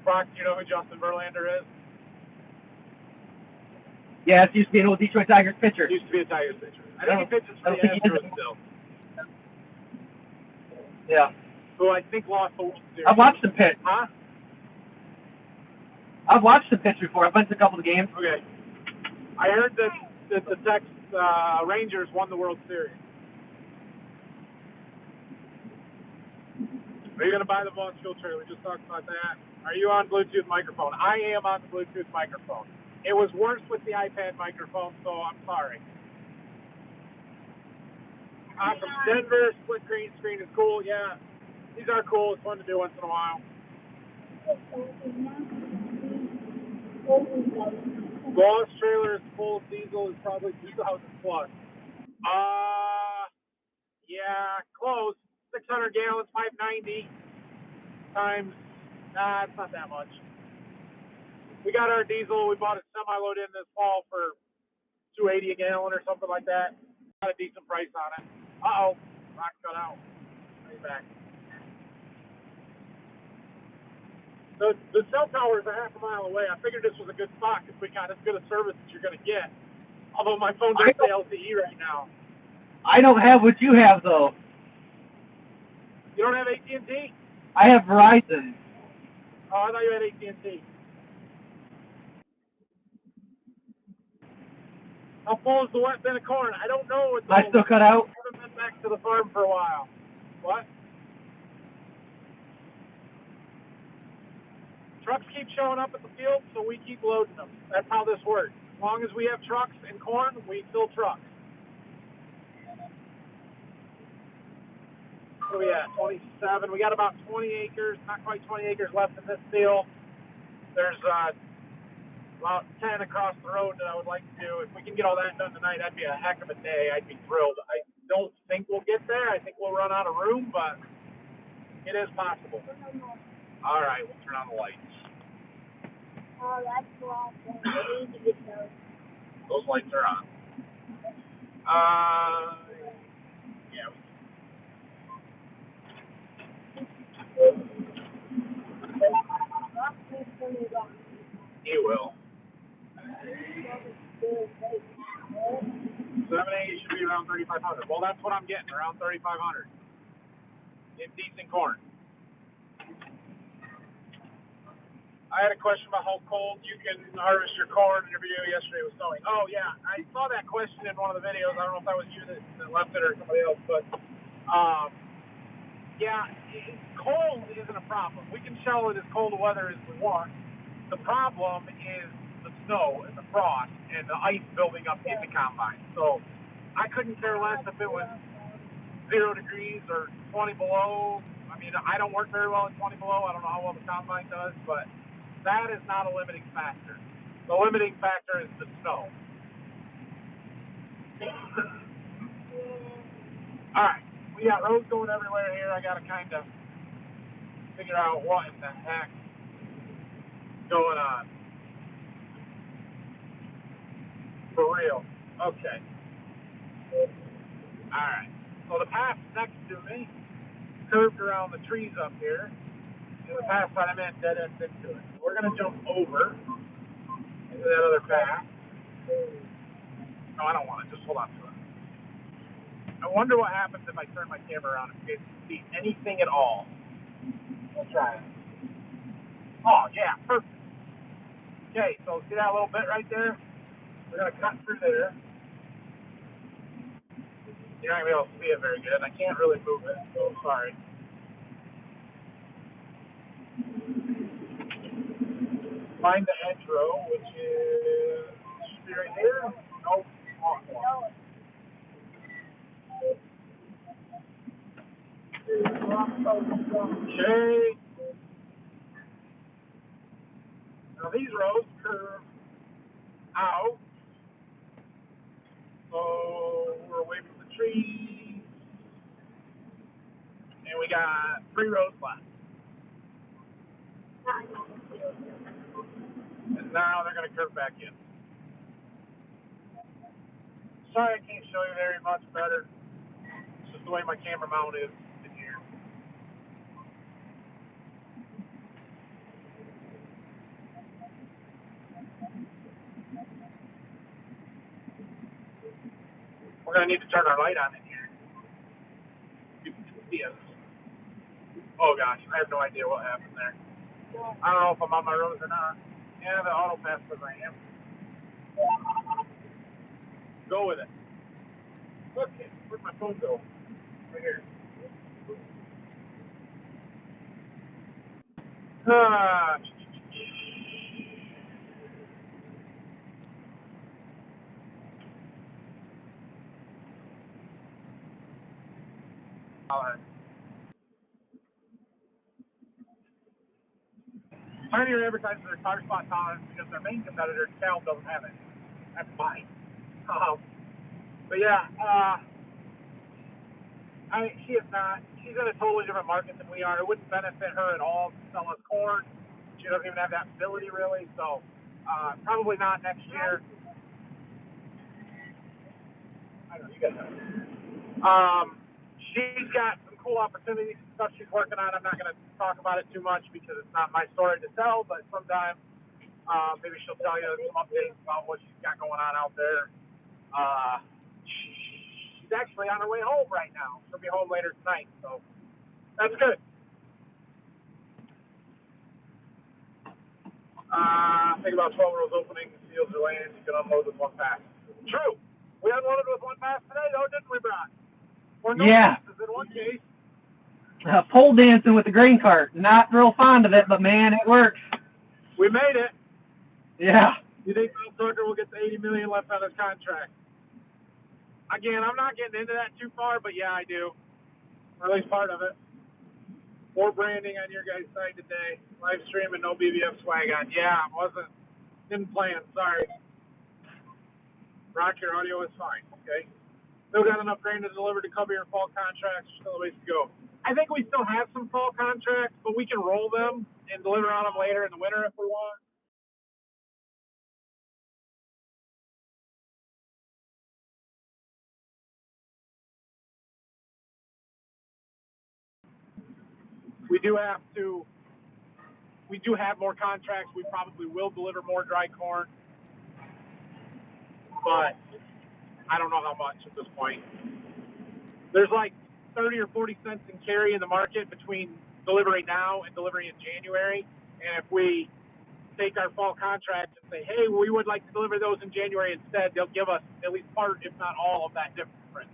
Brock, do you know who Justin Verlander is? Yeah, it used to be an old Detroit Tigers pitcher. Used to be a Tigers pitcher. I think he pitches for the Astros still. Yeah. Who I think lost the World Series. I've watched him pitch. Huh? I've watched him pitch before. I've been to a couple of games. Okay. I heard that the Texas Rangers won the World Series. Are you going to buy the Vaughn Fuel trailer? We just talked about that. Are you on Bluetooth microphone? I am on the Bluetooth microphone. It was worse with the iPad microphone, so I'm sorry. I'm from Denver. Split green screen is cool. Yeah, these are cool. It's fun to do once in a while. Boss trailer is full diesel is probably 2,000 plus. Yeah, close. 600 gallons, 590 times. Nah, it's not that much. We got our diesel. We bought a semi-load in this fall for $2.80 a gallon or something like that. Got a decent price on it. Uh-oh, rock cut out. He's back. The cell tower is a half a mile away. I figured this was a good spot because we got as good a service as you're going to get. Although my phone doesn't say LTE right now. I don't have what you have, though. You don't have AT&T? I have Verizon. Oh, I thought you had AT&T. How full is the wet bin of corn? I don't know. I still cut out. I haven't been back to the farm for a while. What? Trucks keep showing up at the field, so we keep loading them. That's how this works. As long as we have trucks and corn, we fill trucks. What are we at? 27. We got about 20 acres, not quite 20 acres left in this field. There's about 10 across the road that I would like to do. If we can get all that done tonight, that'd be a heck of a day. I'd be thrilled. I don't think we'll get there. I think we'll run out of room, but it is possible. All right, we'll turn on the lights. Oh, that's wrong. I need to get those. Those lights are on. Yeah. You will. 780 should be around 3,500. Well, that's what I'm getting, around 3,500. In decent corn. I had a question about how cold you can harvest your corn. Your video yesterday was snowing. Oh, yeah. I saw that question in one of the videos. I don't know if that was you that left it or somebody else, but yeah, cold isn't a problem. We can shell it as cold weather as we want. The problem is the snow and the frost and the ice building up in the combine. So I couldn't care less if it was 0 degrees or 20 below. I mean, I don't work very well at 20 below. I don't know how well the combine does, but that is not a limiting factor. The limiting factor is the snow. All right, we got roads going everywhere here. I got to kind of figure out what in the heck is going on. For real. Okay. All right. So the path next to me curved around the trees up here. And the path that I'm in dead ends into it. So we're going to jump over into that other path. No, I don't want it. Just hold on to it. I wonder what happens if I turn my camera around and you guys can see anything at all. We'll try it. Oh, yeah. Perfect. Okay, so see that little bit right there? We're going to cut through there. You're not going to be able to see it very good. I can't really move it, so sorry. Find the hedgerow, which is should be right here. Nope. Okay. Now these roads curve out. So we're away from the trees. And we got 3 roads left. And now they're going to curve back in. Sorry I can't show you very much better. It's just the way my camera mount is in here. We're going to need to turn our light on in here. People can see us. Oh gosh, I have no idea what happened there. I don't know if I'm on my road or not. Yeah, the auto pass says I am. Go with it. Okay, where'd my phone go? Right here. Pioneer advertises their tire spot tolerance because their main competitor, Cal, doesn't have it. That's fine. But yeah, she is not. She's in a totally different market than we are. It wouldn't benefit her at all to sell us corn. She doesn't even have that ability really. So probably not next year. I don't know, you guys know. She's got some cool opportunities and stuff she's working on. I'm not going to talk about it too much because it's not my story to tell, but sometime maybe she'll tell you some updates about what she's got going on out there. She's actually on her way home right now. She'll be home later tonight, so that's good. Think about 12 rows opening, fields are laying, you can unload with one pass. True. We unloaded with one pass today, though, didn't we, Brock? Or no passes in one case. Pole dancing with the grain cart. Not real fond of it, but man, it works. We made it. Yeah. You think Bill Tucker will get the $80 million left on his contract? Again, I'm not getting into that too far, but yeah, I do. Or at least part of it. More branding on your guys' site today. Live stream and no BBF swag on. Yeah, it wasn't Didn't plan, sorry. Rock, your audio is fine, okay? Still got enough grain to deliver to cover your fall contracts. Still a ways to go. I think we still have some fall contracts, but we can roll them and deliver on them later in the winter if we want. We do have more contracts. We probably will deliver more dry corn, but I don't know how much at this point. There's like 30 or 40 cents in carry in the market between delivering now and delivering in January. And if we take our fall contracts and say, hey, we would like to deliver those in January instead, they'll give us at least part, if not all, of that difference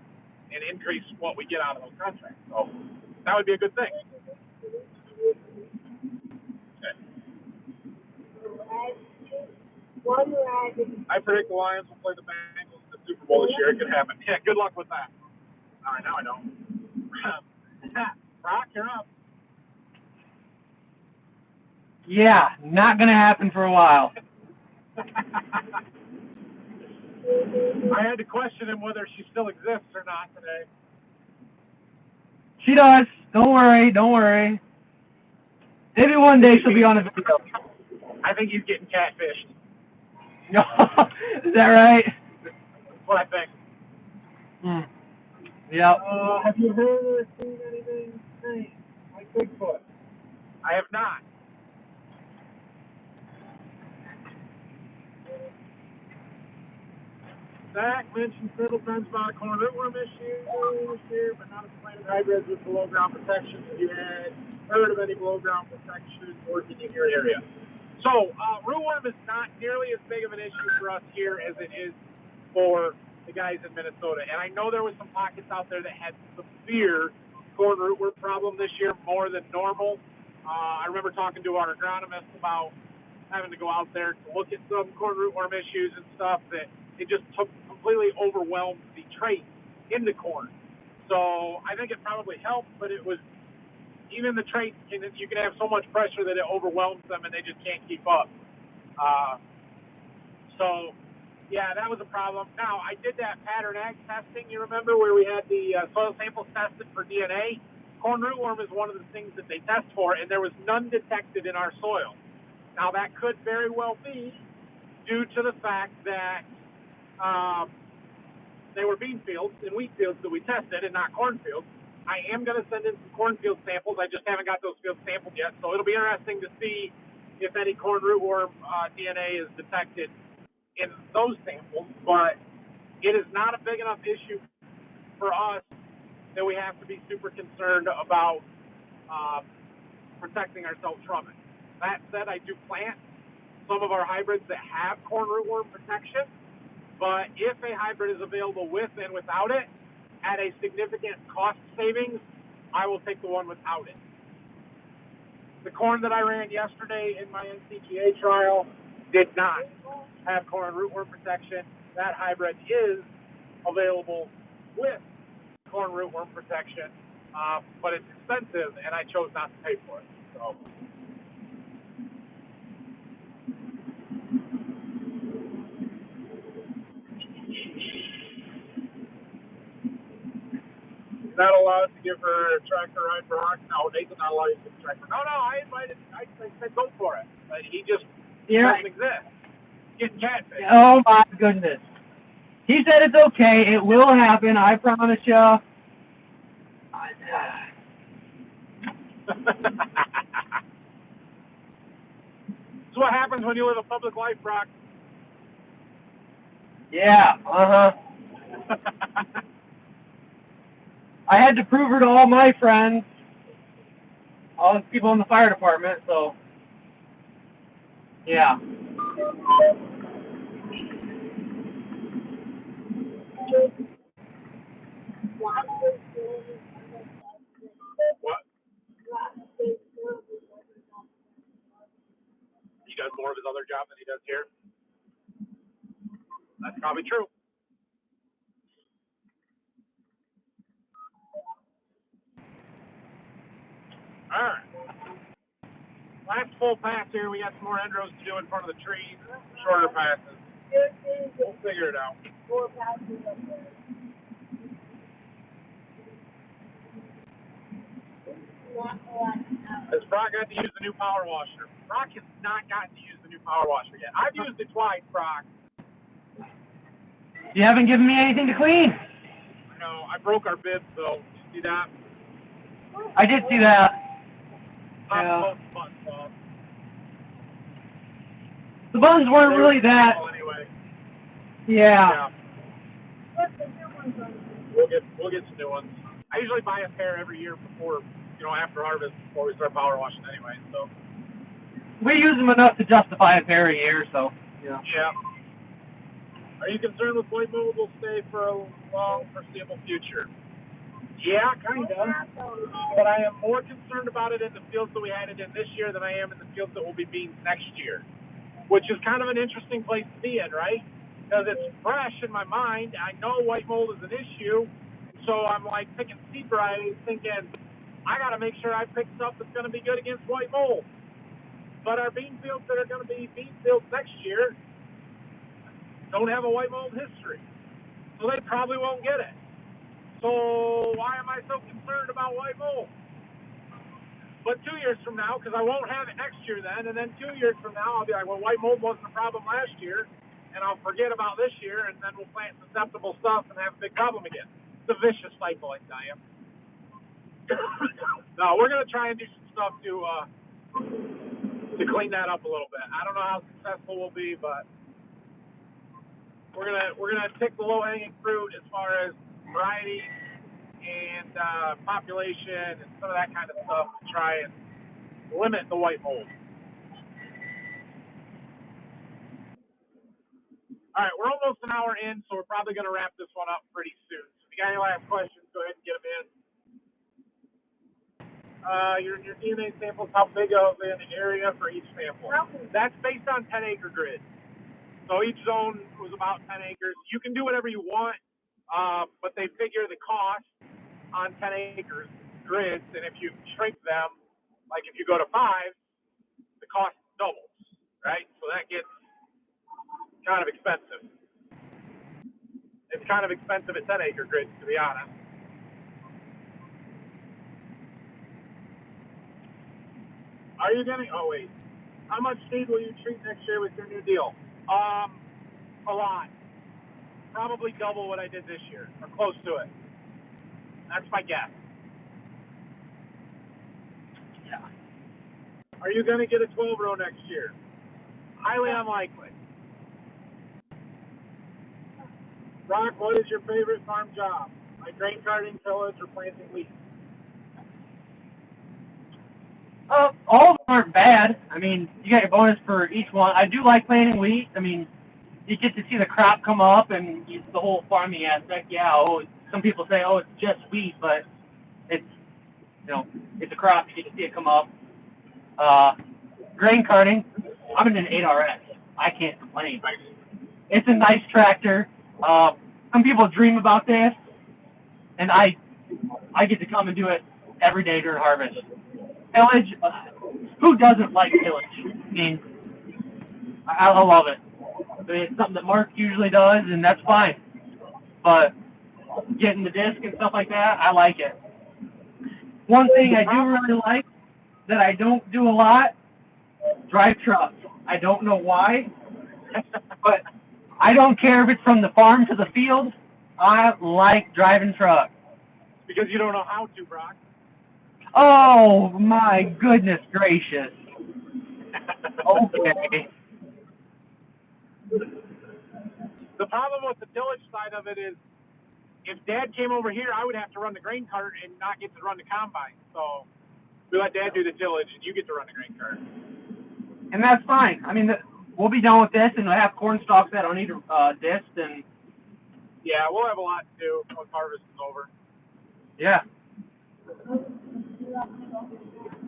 and increase what we get out of those contracts. So that would be a good thing. I predict the Lions will play the Bengals in the Super Bowl this year. It could happen. Yeah, good luck with that. All right, now I know. Brock, you're up. Yeah, not going to happen for a while. I had to question him whether she still exists or not today. She does. Don't worry. Don't worry. Maybe one day she'll be on a video. I think he's getting catfished. No, is that right? That's what I think. Yep. Have you heard or seen anything like Bigfoot? I have not. Zach mentioned several times about a corn rootworm issue this year, but not as planted hybrids with below ground protection. Have you had heard of any below ground protection working in your area? So, rootworm is not nearly as big of an issue for us here as it is for the guys in Minnesota. And I know there was some pockets out there that had severe corn rootworm problem this year, more than normal. I remember talking to our agronomist about having to go out there to look at some corn rootworm issues and stuff that it just completely overwhelmed the traits in the corn. So I think it probably helped, but it was even the traits, you can have so much pressure that it overwhelms them and they just can't keep up. So, yeah, that was a problem. Now, I did that pattern ag testing, you remember, where we had the soil samples tested for DNA. Corn rootworm is one of the things that they test for, and there was none detected in our soil. Now, that could very well be due to the fact that they were bean fields and wheat fields that we tested and not cornfields. I am going to send in some cornfield samples. I just haven't got those fields sampled yet, so it'll be interesting to see if any corn rootworm DNA is detected in those samples, but it is not a big enough issue for us that we have to be super concerned about protecting ourselves from it. That said, I do plant some of our hybrids that have corn rootworm protection, but if a hybrid is available with and without it at a significant cost savings, I will take the one without it. The corn that I ran yesterday in my NCGA trial did not have corn rootworm protection. That hybrid is available with corn rootworm protection, but it's expensive, and I chose not to pay for it. So. Not allowed to give her a tractor ride for Hawk? No, Nathan not allowed to give a tractor. No, I said go for it. But he just doesn't exist. Getting catfish. Oh my goodness. He said it's okay. It will happen. I promise you. This is what happens when you live a public life, Brock. Yeah, I had to prove her to all my friends, all the people in the fire department, so, yeah. What? He does more of his other job than he does here? That's probably true. All right. Last full pass here, we got some more end rows to do in front of the trees. Shorter passes. We'll figure it out. 4 passes up there. Has Brock got to use the new power washer? Brock has not gotten to use the new power washer yet. I've used it twice, Brock. You haven't given me anything to clean. I know. I broke our bib, though. You see that? I did see that. Yeah. The buttons weren't really that. Anyway. Yeah. We'll get some new ones. I usually buy a pair every year before, after harvest, before we start power washing anyway. So We use them enough to justify a pair a year, so yeah. Are you concerned with white mold will stay for a long foreseeable future? Yeah, kind of. But I am more concerned about it in the fields that we had it in this year than I am in the fields that will be beans next year, which is kind of an interesting place to be in, right? Because it's fresh in my mind. I know white mold is an issue, so I'm like picking seed varieties, thinking I got to make sure I pick stuff that's going to be good against white mold. But our bean fields that are going to be bean fields next year don't have a white mold history, so they probably won't get it. So why am I so concerned about white mold? But 2 years from now, because I won't have it next year then, and then 2 years from now, I'll be like, well, white mold wasn't a problem last year, and I'll forget about this year, and then we'll plant susceptible stuff and have a big problem again. It's a vicious cycle, I tell you. No, we're going to try and do some stuff to clean that up a little bit. I don't know how successful we'll be, but we're gonna take the low-hanging fruit as far as variety and population and some of that kind of stuff to try and limit the white mold. All right, we're almost an hour in, so we're probably going to wrap this one up pretty soon. So if you got any last questions, go ahead and get them in. Your DNA samples, how big of an area for each sample? That's based on 10-acre grids. So each zone was about 10 acres. You can do whatever you want, but they figure the cost on 10 acres grids, and if you shrink them, like if you go to 5, the cost doubles, right? So that gets kind of expensive. It's kind of expensive at 10-acre grids, to be honest. Are you getting? Oh wait, how much seed will you treat next year with your new deal? A lot. Probably double what I did this year, or close to it. That's my guess. Yeah. Are you going to get a 12-row next year? Highly unlikely. Brock, what is your favorite farm job? Like grain carting, tillage, or planting wheat? All of them aren't bad. I mean, you got your bonus for each one. I do like planting wheat. I mean, you get to see the crop come up and the whole farming aspect. Yeah, some people say, it's just wheat, but it's, it's a crop. You get to see it come up. Grain carting, I'm in an 8RS. I can't complain. It's a nice tractor. Some people dream about this, and I get to come and do it every day during harvest. Tillage, who doesn't like tillage? I mean, I love it. I mean, it's something that Mark usually does, and that's fine. But getting the disc and stuff like that, I like it. One thing I do really like that I don't do a lot, drive trucks. I don't know why, but I don't care if it's from the farm to the field. I like driving trucks. Because you don't know how to, Brock. Oh, my goodness gracious. Okay. The problem with the tillage side of it is if Dad came over here, I would have to run the grain cart and not get to run the combine. So we let Dad do the tillage, and you get to run the grain cart. And that's fine. I mean, we'll be done with this, and we'll have corn stalks that don't need disc, and yeah, we'll have a lot to do once harvest is over. Yeah.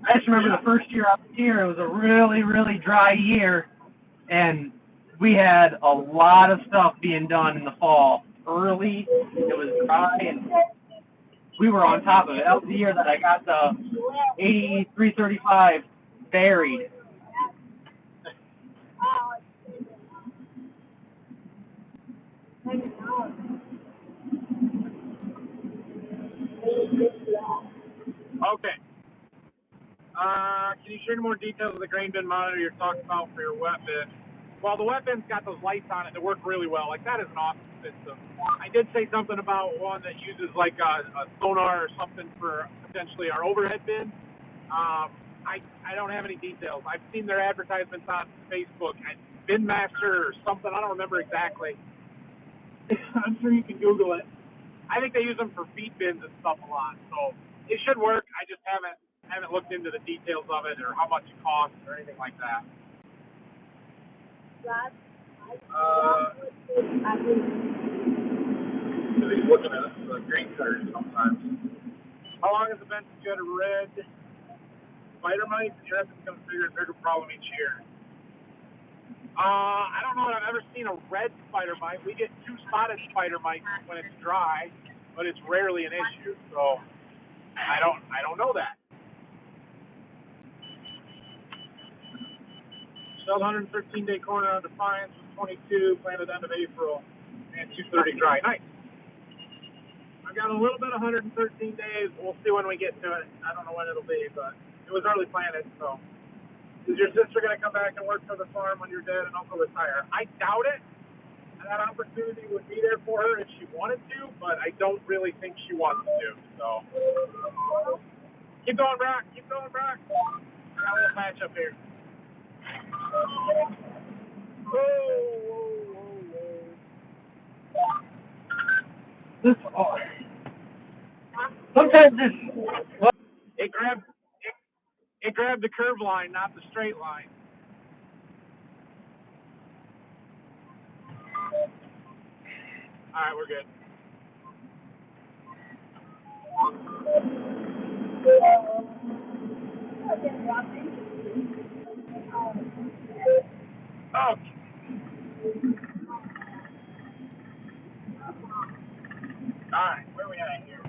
I just remember the first year I was here, it was a really, really dry year, and we had a lot of stuff being done in the fall. Early, it was dry, and we were on top of it. That was the year that I got the 8335 buried. Okay. Can you share any more details of the grain bin monitor you're talking about for your wet bin? Well, the wet bin's got those lights on it that work really well. Like, that is an awesome system. I did say something about one that uses, like, a sonar or something for potentially our overhead bin. I don't have any details. I've seen their advertisements on Facebook. Bin Master or something. I don't remember exactly. I'm sure you can Google it. I think they use them for feed bins and stuff a lot. So it should work. I just haven't looked into the details of it or how much it costs or anything like that. He's looking at the green cutters sometimes. How long has it been since you had a red spider mite? It has become a bigger and bigger problem each year. I don't know that I've ever seen a red spider mite. We get 2 spotted spider mites when it's dry, but it's rarely an issue. So I don't know that. Sell 113-day corner on Defiance with 22, planted end of April, and 230 dry. Nice. I've got a little bit of 113 days. We'll see when we get to it. I don't know when it'll be, but it was early planted, so. Is your sister going to come back and work for the farm when your dad and uncle retire? I doubt it. That opportunity would be there for her if she wanted to, but I don't really think she wants to, so. Keep going, Brock. Keep going, Brock. Got a little match up here. This, sometimes this. What? It grabbed the curve line, not the straight line. All right, we're good. Okay. All right, where are we at here?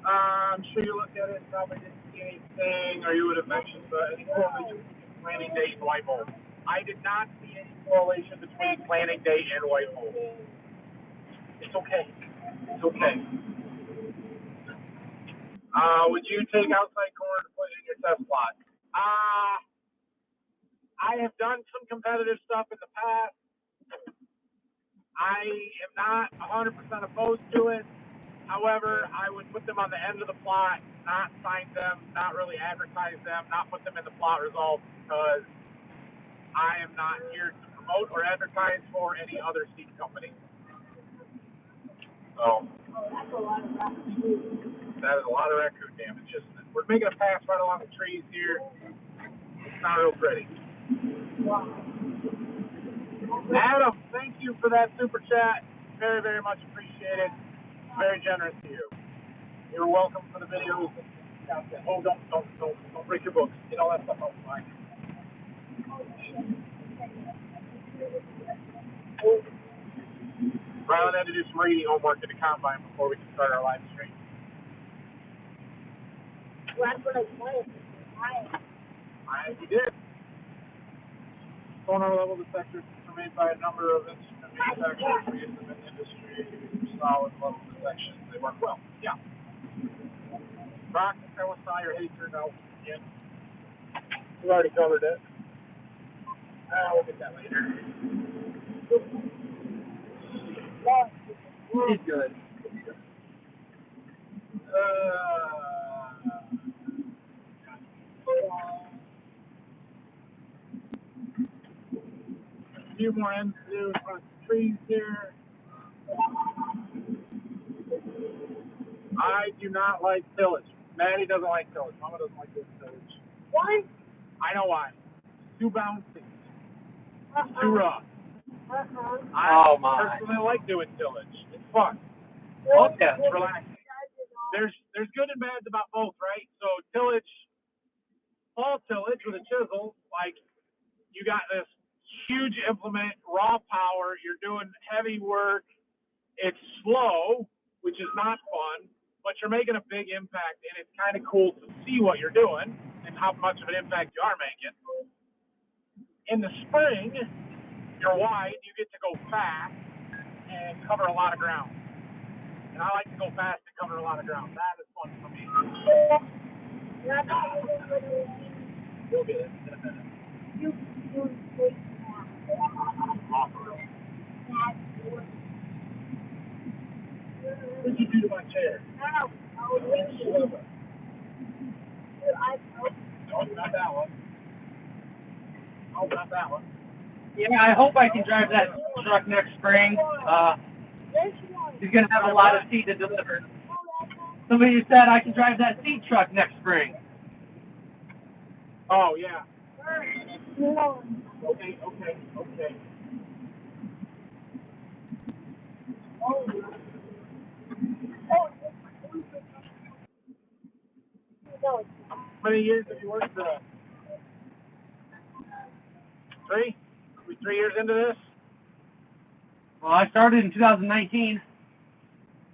I'm sure you looked at it and probably didn't see anything, or you would have mentioned any correlation between planting date and white mold. I did not see any correlation between planting date and white mold. It's okay. It's okay. Would you take outside corn to put in your test plot? I have done some competitive stuff in the past. I am not 100% opposed to it. However, I would put them on the end of the plot, not sign them, not really advertise them, not put them in the plot results, because I am not here to promote or advertise for any other seed company. So, that's a lot of raccoon. That is a lot of raccoon damage. We're making a pass right along the trees here. It's not real pretty. Wow. Adam, thank you for that super chat. Very, very much appreciated. Very generous to you. You're welcome for the videos. Oh, don't break your books. Get all that stuff out fine. Rylan had to do some reading homework at the combine before we could start our live stream. Well, that's what I wanted. We did. Sonar level detectors are made by a number of instrument manufacturers. We use them in the industry. Solid level detections. They work well. Yeah. Brock, tell us how your hay turned out again. We've already covered it. We'll get that later. He's good. A few more ends to do in front of the trees here. I do not like tillage. Maddie doesn't like tillage. Mama doesn't like this tillage. Why? I know why. Too bouncy. Too rough. I personally like doing tillage. It's fun. Oh, yeah. It's relaxing. There's good and bad about both, right? So tillage, fall tillage with a chisel, like you got this huge implement, raw power. You're doing heavy work. It's slow, which is not fun, but you're making a big impact, and it's kind of cool to see what you're doing and how much of an impact you are making. In the spring, you're wide, you get to go fast and cover a lot of ground. And I like to go fast and cover a lot of ground. That is fun for me. We'll get it in a minute. What did you do to my chair? No, not that one. Oh, not that one. Yeah, I hope I can drive that truck next spring. He's going to have a lot of seed to deliver. Somebody said I can drive that seed truck next spring. Oh, yeah. No. Okay. Oh. How many years have you worked for us? 3? Are we 3 years into this? Well, I started in 2019.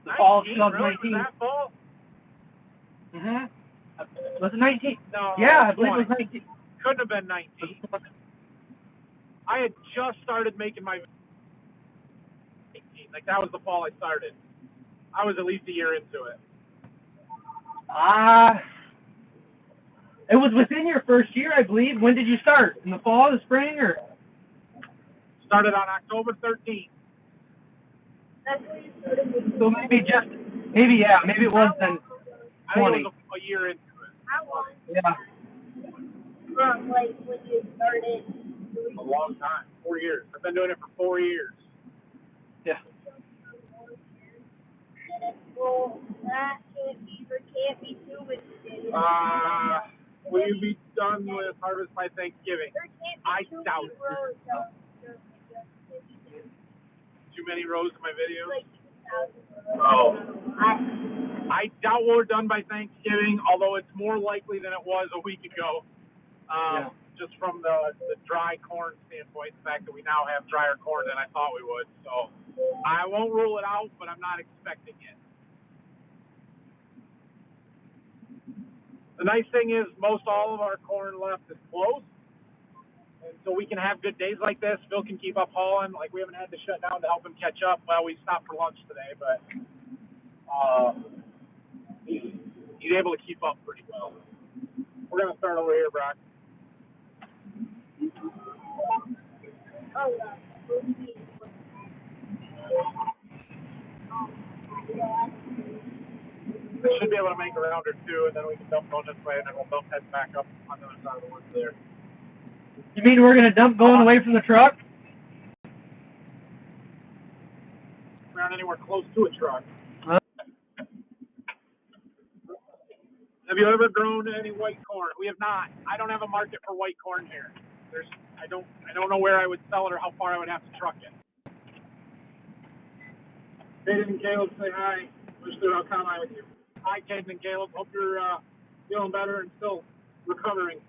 The fall of 2019. Really? Was that fall? Was it 19? No. Yeah, I believe it was 19. Couldn't have been 19. I had just started making my 18. Like, that was the fall I started. I was at least a year into it. It was within your first year, I believe. When did you start? In the fall, the spring, or? Started on October 13th. So maybe it was then 20. I think it was a year into it. How long? Yeah. From like when you started? A long time. 4 years. I've been doing it for 4 years. Yeah. Well, that can't be too much. Will you be done with harvest by Thanksgiving? I doubt it. Too many rows in my videos? Oh. I doubt we're done by Thanksgiving, although it's more likely than it was a week ago. Just from the dry corn standpoint, the fact that we now have drier corn than I thought we would. So I won't rule it out, but I'm not expecting it. The nice thing is most all of our corn left is close. And so we can have good days like this. Phil can keep up hauling. Like, we haven't had to shut down to help him catch up. Well, we stopped for lunch today, but he's able to keep up pretty well. We're going to start over here, Brock. We should be able to make a round or two, and then we can dump going this way, and then we'll dump head back up on the other side of the woods there. You mean we're going to dump going away from the truck? We aren't anywhere close to a truck. Have you ever grown any white corn? We have not. I don't have a market for white corn here. I don't know where I would sell it or how far I would have to truck it. Caden and Caleb, say hi. Wish they were out combine with you. Hi, Caden and Caleb. Hope you're feeling better and still recovering.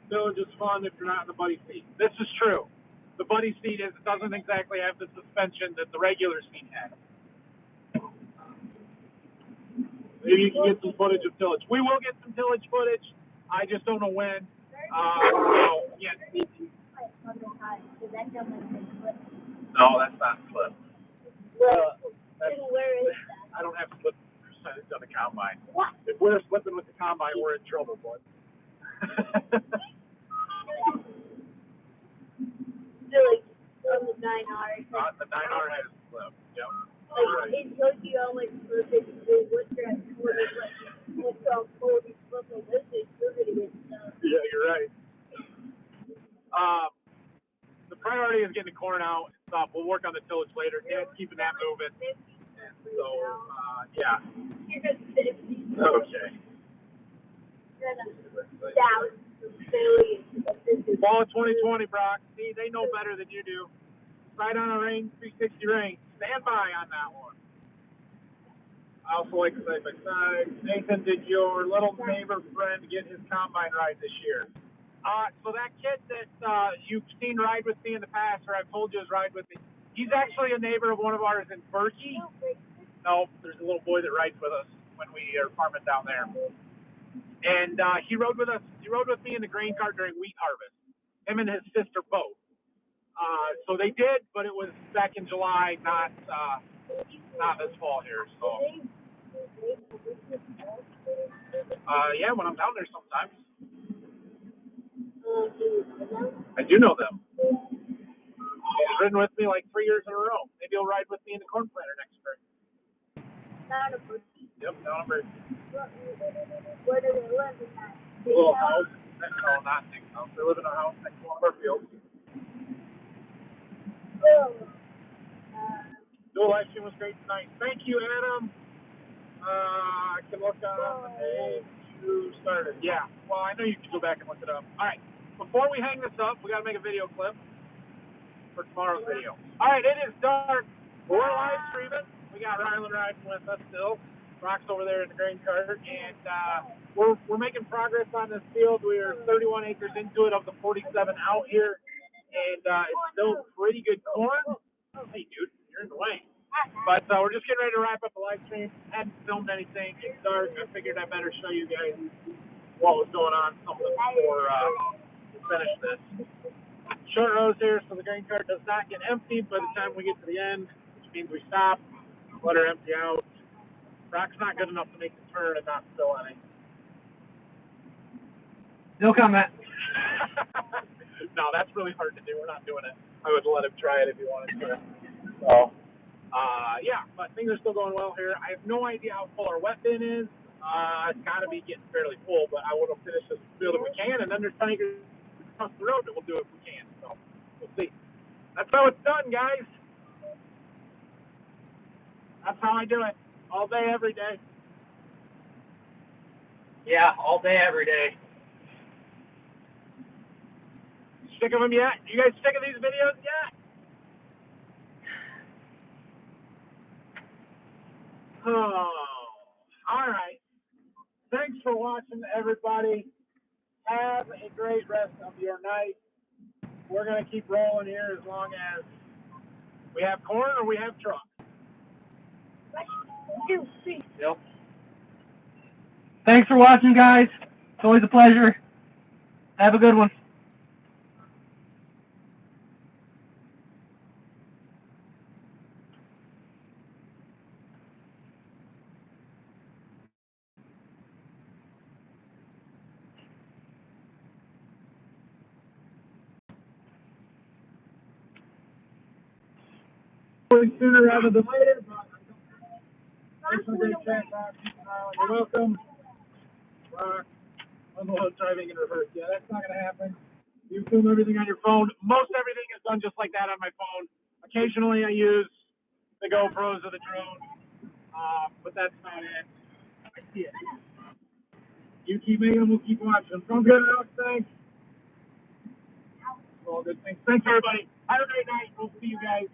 Still just fun if you're not in the buddy seat. This is true. The buddy seat doesn't exactly have the suspension that the regular seat has. Maybe you can get some footage of tillage. We will get some tillage footage. I just don't know when. Yeah. No, that's not slip. I don't have slip percentage on the combine. What? If we're slipping with the combine, we're in trouble, boy. On the 9R. The 9R has slip. Yep. Like, it shows you how much slip it is. What's your what's how cold you slip on this is, you're going to get stuff. Yeah, you're right. The priority is getting the corn out and stuff. We'll work on the tillage later. Dad's keeping that moving. And so, yeah. You're going to 50. Okay. You're going to down the billions. Fall of 2020, Brock. See, they know better than you do. Right on a range, 360 range. Stand by on that one. I also like side by side. Nathan, did your little neighbor friend get his combine ride this year? So that kid that you've seen ride with me in the past, or I've told you has ride with me, he's actually a neighbor of one of ours in Berkey. No, there's a little boy that rides with us when we are farming down there. And he rode with us. He rode with me in the grain cart during wheat harvest. Him and his sister both. So they did, but it was back in July, not this fall here. So yeah, when I'm down there sometimes, I do know them. He's ridden with me like 3 years in a row. Maybe he'll ride with me in the corn planter next spring. Yep, down in Berkeley. Where do they live in that? A little house. No, not big house. They live in a house next to one of our fields. Dual live stream was great tonight. Thank you, Adam. I can look on the day you started. Yeah. Well, I know you can go back and look it up. All right. Before we hang this up, we got to make a video clip for tomorrow's video. All right. It is dark. We're live streaming. We got Rylan riding with us still. Rock's over there in the grain cart, and we're making progress on this field. We are 31 acres into it of the 47 out here, and it's still pretty good corn. Hey, dude, you're in the way. But we're just getting ready to wrap up the live stream. Hadn't filmed anything. It's dark. I figured I better show you guys what was going on something before we finish this. Short rows here, so the grain cart does not get emptied by the time we get to the end, which means we stop, let her empty out. Rock's not good enough to make the turn and not spill any. No comment. No, that's really hard to do. We're not doing it. I would let him try it if he wanted to. So, yeah, but things are still going well here. I have no idea how full our wet bin is. It's got to be getting fairly full, but I want to finish this field if we can, and then there's 10 acres across the road that we'll do if we can. So, we'll see. That's how it's done, guys. That's how I do it. All day, every day. Yeah, all day, every day. Sick of them yet? You guys sick of these videos yet? Oh, all right. Thanks for watching, everybody. Have a great rest of your night. We're going to keep rolling here as long as we have corn or we have truck. Yep. Thanks for watching, guys. It's always a pleasure. Have a good one. Sooner rather than later, but thanks for the great chat, Rock. You're welcome. Rock, unload driving in reverse. Yeah, that's not going to happen. You film everything on your phone. Most everything is done just like that on my phone. Occasionally I use the GoPros or the drone, but that's not it. I see it. You keep making them, we'll keep watching them. Sounds good, Alex. Thanks. All good things. Thanks, everybody. Have a great night. We'll see you guys.